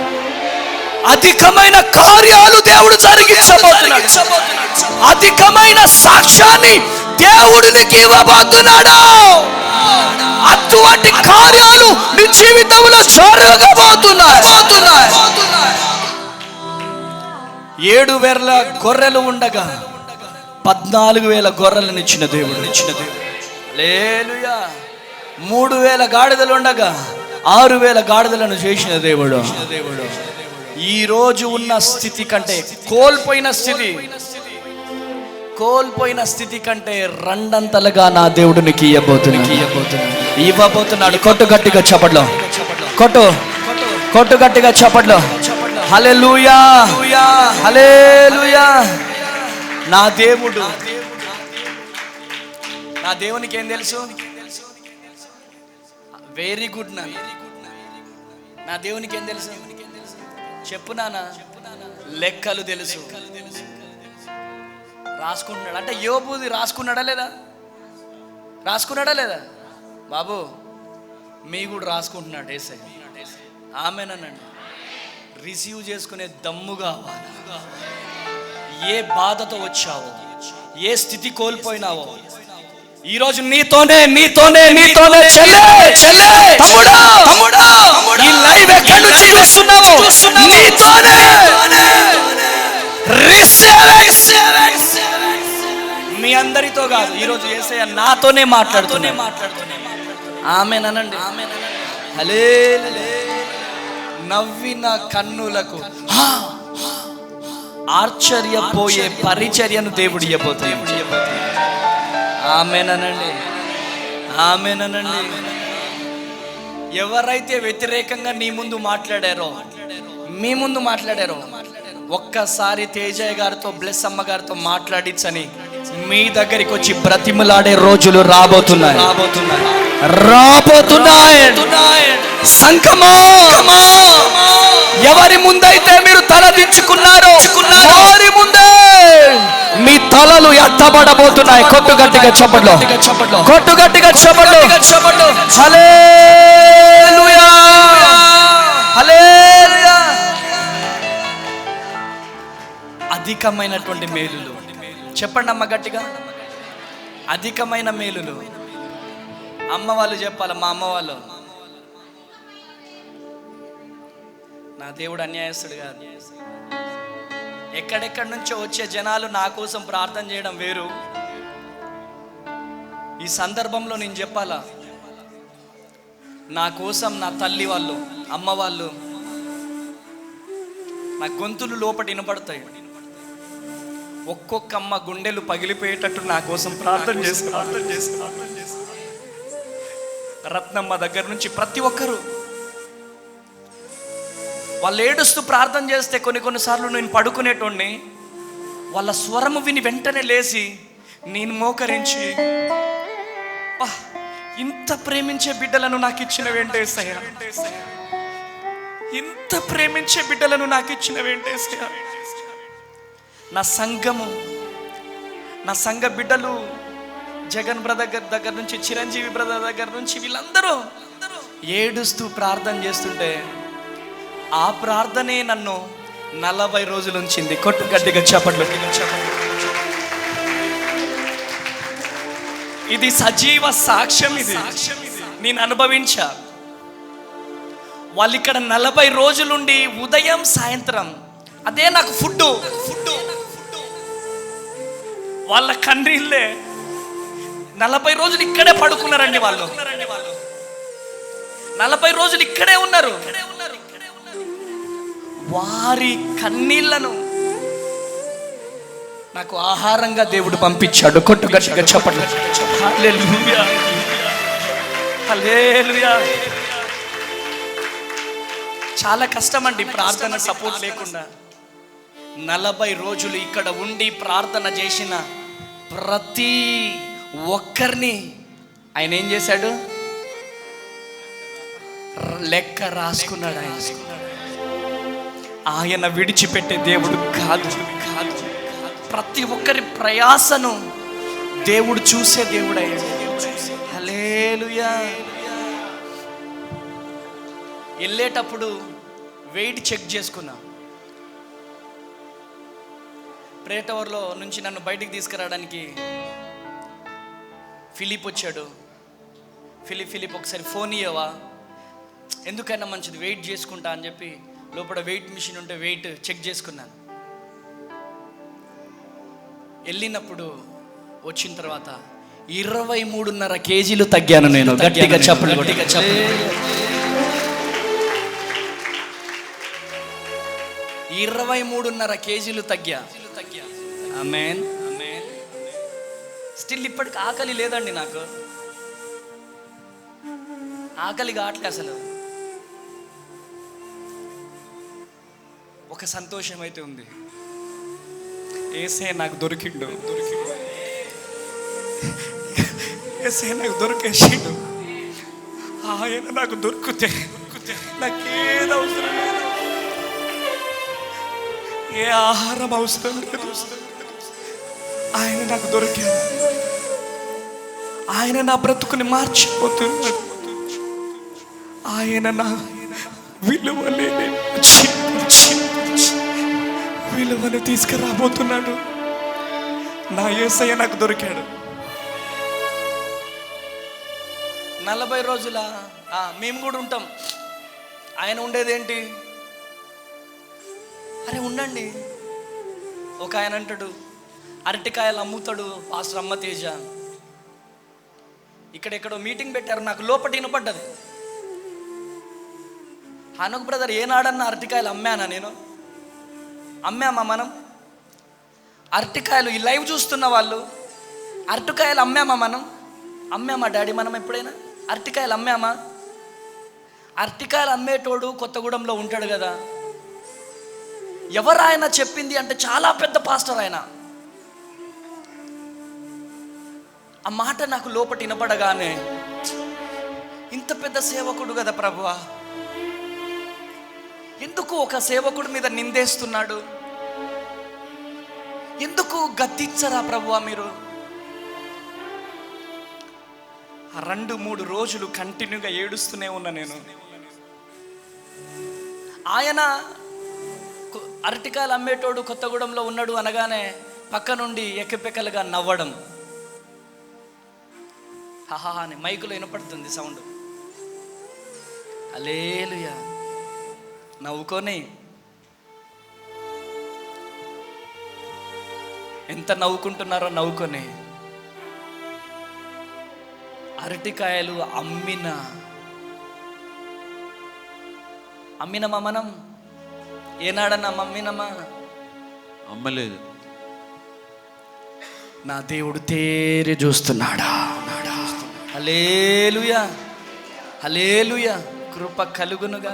అధికమైన కార్యాలు దేవుడు జరిగించబోతున్నాడు. అధికమైన సాక్ష్యాన్ని దేవుడు నీకు ఇవ్వబోతున్నాడు. అటువంటి కార్యాలు నీ జీవితంలో జరగబోతున్నాయి. 7,000 గొర్రెలు ఉండగా 14,000 గొర్రెలను ఇచ్చిన దేవుడు. హల్లెలూయా. 3,000 గాడిదలు ఉండగా 6,000 గాడిదలను చేసిన దేవుడు. ఈ రోజు ఉన్న స్థితి కంటే కోల్పోయిన స్థితి కంటే 2 అంతలుగా నా దేవుడు నీకు ఇవ్వబోతున్నాడు. కొట్టు గట్టిగా చప్పట్లో, కొట్టు గట్టిగా చప్పట్లో. హల్లెలూయా, హల్లెలూయా. నా దేవునికి ఏం తెలుసు? Very good. నా దేవునికి ఏం తెలుసు చెప్పు నాన్న? లెక్కలు తెలుసు. రాసుకుంటున్నాడు. అంటే యోబుది రాసుకున్నాడా లేదా బాబు? మీ కూడా రాసుకుంటున్నాడు యేసయ్య. ఆమేనండి. రిసీవ్ చేసుకునే దమ్ము కావాలి. ఏ బాధతో వచ్చావో, ఏ స్థితి కోల్పోయినావో, ఈరోజు నీతోనే చెల్లె తమ్ముడా, ఈ లైవ్ ఎక్కడి నుంచి చూస్తున్నావో నీతోనే. మీ అందరితో కాదు, ఈరోజు యేసయ్య నాతోనే మాట్లాడుతూనే. ఆమేనండి. హల్లెలూయా. నవ్విన కన్నులకు ఆశ్చర్యపోయే పరిచర్యను దేవుడు ఇవ్వబోతున్నాడు. ఆమేనండి. ఎవరైతే వ్యతిరేకంగా మీ ముందు మాట్లాడారో ఒక్కసారి తేజయ్య గారితో, బ్లెస్ అమ్మ గారితో మాట్లాడించని మీ దగ్గరికి వచ్చి బ్రతిమలాడే రోజులు రాబోతున్నాయి. సంకమా, ఎవరి ముందైతే మీరు తల దించుకున్నారో వారి ముందే మీ తలలు ఎత్తబడబోతున్నాయి. కొట్టు గట్టిగా చప్పట్లు. హల్లెలూయా, హల్లెలూయా. అధికమైనటువంటి మేలులు చెప్పండి అమ్మ గట్టిగా. అధికమైన మేలులు. అమ్మ వాళ్ళు చెప్పాలి. మా అమ్మ వాళ్ళు, నా దేవుడు అన్యాయస్తుడు కాదు. ఎక్కడెక్కడి నుంచో వచ్చే జనాలు నా కోసం ప్రార్థన చేయడం వేరు. ఈ సందర్భంలో నేను చెప్పాలా, నా కోసం నా తల్లి వాళ్ళు, అమ్మ వాళ్ళు, నా గొంతులు లోపట వినపడతాయి. ఒక్కొక్క అమ్మ గుండెలు పగిలిపోయేటట్టు నా కోసం ప్రార్థన చేసి రత్నమ్మ దగ్గర నుంచి ప్రతి ఒక్కరు వాళ్ళు ఏడుస్తూ ప్రార్థన చేస్తే కొన్నిసార్లు నేను పడుకునేటోడిని. వాళ్ళ స్వరము విని వెంటనే లేచి నేను మోకరించి, ఇంత ప్రేమించే బిడ్డలను నాకు ఇచ్చిన వెంటేసయ్య, ఇంత ప్రేమించే బిడ్డలను నాకు ఇచ్చిన వెంటేసయ్య. నా సంఘ బిడ్డలు, జగన్ బ్రదర్ దగ్గర నుంచి, చిరంజీవి బ్రదర్ దగ్గర నుంచి, వీళ్ళందరూ ఏడుస్తూ ప్రార్థన చేస్తుంటే ఆ ప్రార్థనే నన్ను 40 రోజులు ఉంచింది. కొట్టు గట్టిగా చప్పట్లు. ఇది సజీవ సాక్ష్యం. ఇది నేను అనుభవించా. వాళ్ళు ఇక్కడ 40 రోజులుండి ఉదయం సాయంత్రం అదే నాకు ఫుడ్. వాళ్ళ కన్నీళ్ళే 40 రోజులు ఇక్కడే పడుకున్నారండి. వాళ్ళు 40 రోజులు ఇక్కడే ఉన్నారు. వారి కన్నీళ్లను నాకు ఆహారంగా దేవుడు పంపించాడు. కొట్టు గట్టిగా చెప్పండి. హల్లెలూయా, హల్లెలూయా. చాలా కష్టం అండి ప్రార్థన సపోర్ట్ లేకుండా. 40 రోజులు ఇక్కడ ఉండి ప్రార్థన చేసిన ప్రతి ఒక్కరిని ఆయన ఏం చేశాడు? లెక్క రాసుకున్నాడు. ఆయన విడిచిపెట్టే దేవుడు కాదు. ప్రతి ఒక్కరి ప్రయాసను దేవుడు చూసే దేవుడు అయ్యాడు. హల్లెలూయా. వెళ్ళేటప్పుడు వెయిట్ చెక్ చేసుకున్నా. ప్రే టవర్లో నుంచి నన్ను బయటికి తీసుకురావడానికి ఫిలిప్ వచ్చాడు. ఫిలిప్ ఒకసారి ఫోన్ ఇవ్వవా, ఎందుకైనా మంచిది వెయిట్ చేసుకుంటా అని చెప్పి లోపల వెయిట్ మిషన్ ఉంటే వెయిట్ చెక్ చేసుకున్నాను. వెళ్ళినప్పుడు వచ్చిన తర్వాత 23.5 కేజీలు తగ్గాను నేను. గట్టిగా చెప్పలు. 23.5 కేజీలు తగ్గా. ఆమేన్. స్టిల్ ఇప్పటికి ఆకలి లేదండి, నాకు ఆకలి కావట్లే అసలు. ఒక సంతోషం అయితే ఉంది. ఏసే నాకు దొరికిండు, ఏసే నాకు దొరికేసిండు. ఆయన నాకు దొరికితే నాకేది అవసరం లేదు, ఏ ఆహారం అవసరం లేదు. ఆయన నాకు దొరికాడు. ఆయన నా బ్రతుకుని మార్చిపోతున్నాడు. ఆయన నా విలువను తీసుకురాబోతున్నాడు. నా యేసయ్య నాకు దొరికాడు. 40 రోజుల మేము కూడా ఉంటాం. ఆయన ఉండేదేంటి? అరే ఉండండి. ఒక ఆయన అంటాడు అరటికాయలు అమ్ముతాడు పాస్టర్ అమ్మ తేజ. ఇక్కడెక్కడో మీటింగ్ పెట్టారు, నాకు లోపల వినపడ్డది. హనుక్ బ్రదర్, ఏనాడన్నా అరటికాయలు అమ్మానా నేను? అమ్మామా మనం? అరటికాయలు ఈ లైవ్ చూస్తున్న వాళ్ళు అరటికాయలు అమ్మామా మనం? అమ్మామా డాడీ మనం ఎప్పుడైనా అరటికాయలు అమ్మామా? అరటికాయలు అమ్మేటోడు కొత్తగూడెంలో ఉంటాడు కదా. ఎవరు ఆయన చెప్పింది అంటే చాలా పెద్ద పాస్టర్ ఆయన. ఆ మాట నాకు లోపట వినపడగానే ఇంత పెద్ద సేవకుడు కదా ప్రభువా, ఎందుకు ఒక సేవకుడి మీద నిందేస్తున్నాడు? ఎందుకు గద్దించరా ప్రభువా మీరు? 2-3 రోజులు కంటిన్యూగా ఏడుస్తూనే ఉన్నా నేను. ఆయన అరటికాయలు అమ్మేటోడు కొత్తగూడెంలో ఉన్నాడు అనగానే పక్క నుండి ఎక్కపెక్కలుగా నవ్వడం. హహా అని మైకులో వినపడుతుంది సౌండ్. హల్లెలూయా. నవ్వుకొని ఎంత నవ్వుకుంటున్నారో నవ్వుకొని అరటికాయలు అమ్మినమా మనం? ఏనాడన్నా అమ్మినమా? అమ్మలేదు. నా దేవుడు తేరి చూస్తున్నాడా? హల్లెలూయా, హల్లెలూయా. కృప కలుగునుగా.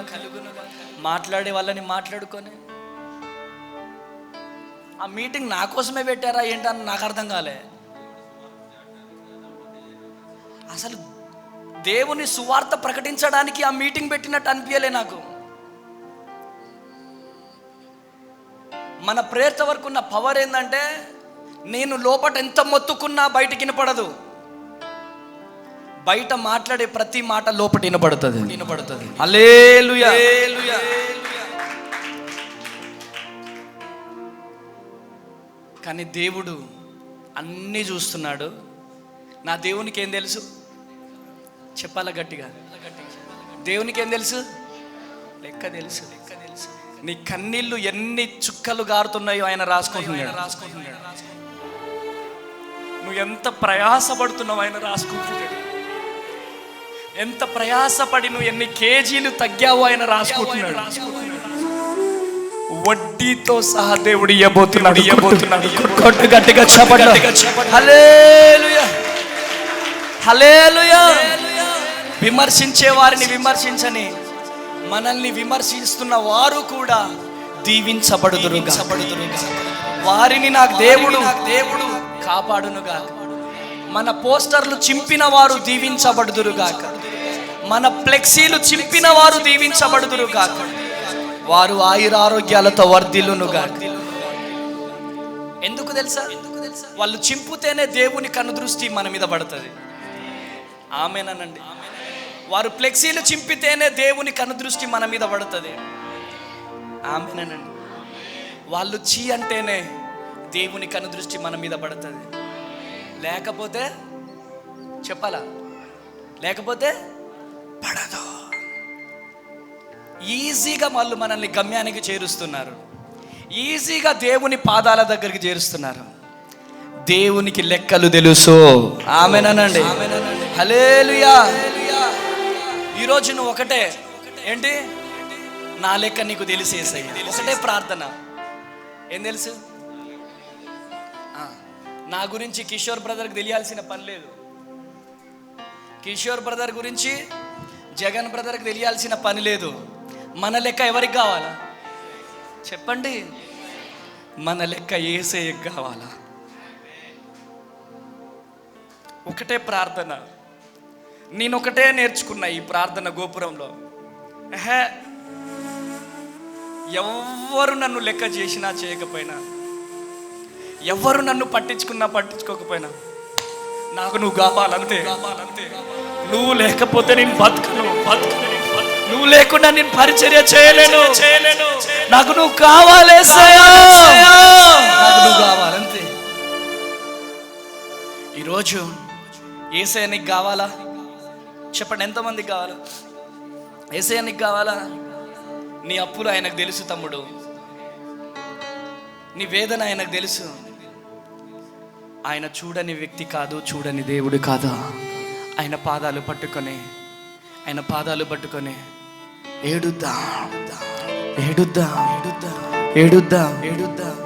మాట్లాడే వాళ్ళని మాట్లాడుకొని. ఆ మీటింగ్ నా కోసమే పెట్టారా ఏంటని నాకు అర్థం కాలే. అసలు దేవుని సువార్త ప్రకటించడానికి ఆ మీటింగ్ పెట్టినట్టు అనిపించలే నాకు. మన ప్రేయర్ వరకు ఉన్న పవర్ ఏంటంటే నేను లోపట ఎంత మొత్తుకున్నా బయటికి వినపడదు, బయట మాట్లాడే ప్రతి మాట లోపట వినపడుతుంది. హల్లెలూయా. కానీ దేవుడు అన్నీ చూస్తున్నాడు. నా దేవునికి ఏం తెలుసు చెప్పాల గట్టిగా? దేవునికి ఏం తెలుసు? లెక్క తెలుసు. నీ కన్నీళ్ళు ఎన్ని చుక్కలు గారుతున్నాయో ఆయన రాసుకుంటున్నాడు. నువ్వు ఎంత ప్రయాసపడుతున్నావు ఆయన రాసుకుంటున్నాడు. ఎంత ప్రయాసపడి నువ్వు ఎన్ని కేజీలు తగ్గావో ఆయన రాసుకుంటున్నాడు. వడ్డీతో సహా దేవుడు ఇవ్వబోతున్నాడు. కొట్టు గట్టిగా చప్పట్లు. హల్లెలూయా, హల్లెలూయా. విమర్శించే వారిని విమర్శించని, మనల్ని విమర్శిస్తున్న వారు కూడా దీవించబడుదురుగా. వారిని నాకు దేవుడు కాపాడునుగా. మన పోస్టర్లు చింపిన వారు దీవించబడుదురుగాక. మన ఫ్లెక్సీలు చింపిన వారు దీవించబడుదురుగాక. వారు ఆయురారోగ్యాలతో వర్ధిల్లునుగాక. ఎందుకు తెలుసా? వాళ్ళు చింపుతేనే దేవుని కనుదృష్టి మన మీద పడుతుంది. ఆమేనండి. వారు ఫ్లెక్సీలు చింపితేనే దేవుని కనుదృష్టి మన మీద పడుతుంది. ఆమేనండి. వాళ్ళు చీ అంటేనే దేవుని కనుదృష్టి మన మీద పడుతుంది. లేకపోతే చెప్పాలా? లేకపోతే పడదు. ఈజీగా వాళ్ళు మనల్ని గమ్యానికి చేరుస్తున్నారు. ఈజీగా దేవుని పాదాల దగ్గరికి చేరుస్తున్నారు. దేవునికి లెక్కలు తెలుసు. ఆమేనండి. హల్లెలూయా. ఈరోజు నువ్వు ఒకటే ఏంటి, నా లెక్క నీకు తెలిసేసాయి. ఒకటే ప్రార్థన. ఏం తెలుసు? నా గురించి కిషోర్ బ్రదర్కి తెలియాల్సిన పని లేదు. కిషోర్ బ్రదర్ గురించి జగన్ బ్రదర్కి తెలియాల్సిన పని లేదు. మన లెక్క ఎవరికి కావాలా చెప్పండి? మన లెక్క యేసయ్యకి కావాలా? ఒకటే ప్రార్థన. నేను ఒకటే నేర్చుకున్నా ఈ ప్రార్థన గోపురంలో. ఎవ్వరు నన్ను లెక్క చేసినా చేయకపోయినా, ఎవ్వరు నన్ను పట్టించుకున్నా పట్టించుకోకపోయినా, నాకు నువ్వు కావాలంతే. నువ్వు లేకపోతే నేను బతకను. నువ్వు లేకుండా నేను పరిచర్య చేయలేను. నాకు నువ్వు కావాలి, నాకు నువ్వు కావాలంతే. ఈరోజు యేసయ్య నీకు కావాలా? చెప్పండి, ఎంతమందికి కావాలా? యేసయ్య నీకు కావాలా? నీ అప్పులు ఆయనకు తెలుసు తమ్ముడు. నీ వేదన ఆయనకు తెలుసు. ఆయన చూడని వ్యక్తి కాదు, చూడని దేవుడు కాదు. ఆయన పాదాలు పట్టుకొని ఏడుద్దాం, ఏడుద్దాం, ఏడుద్దాం, ఏడుద్దాం.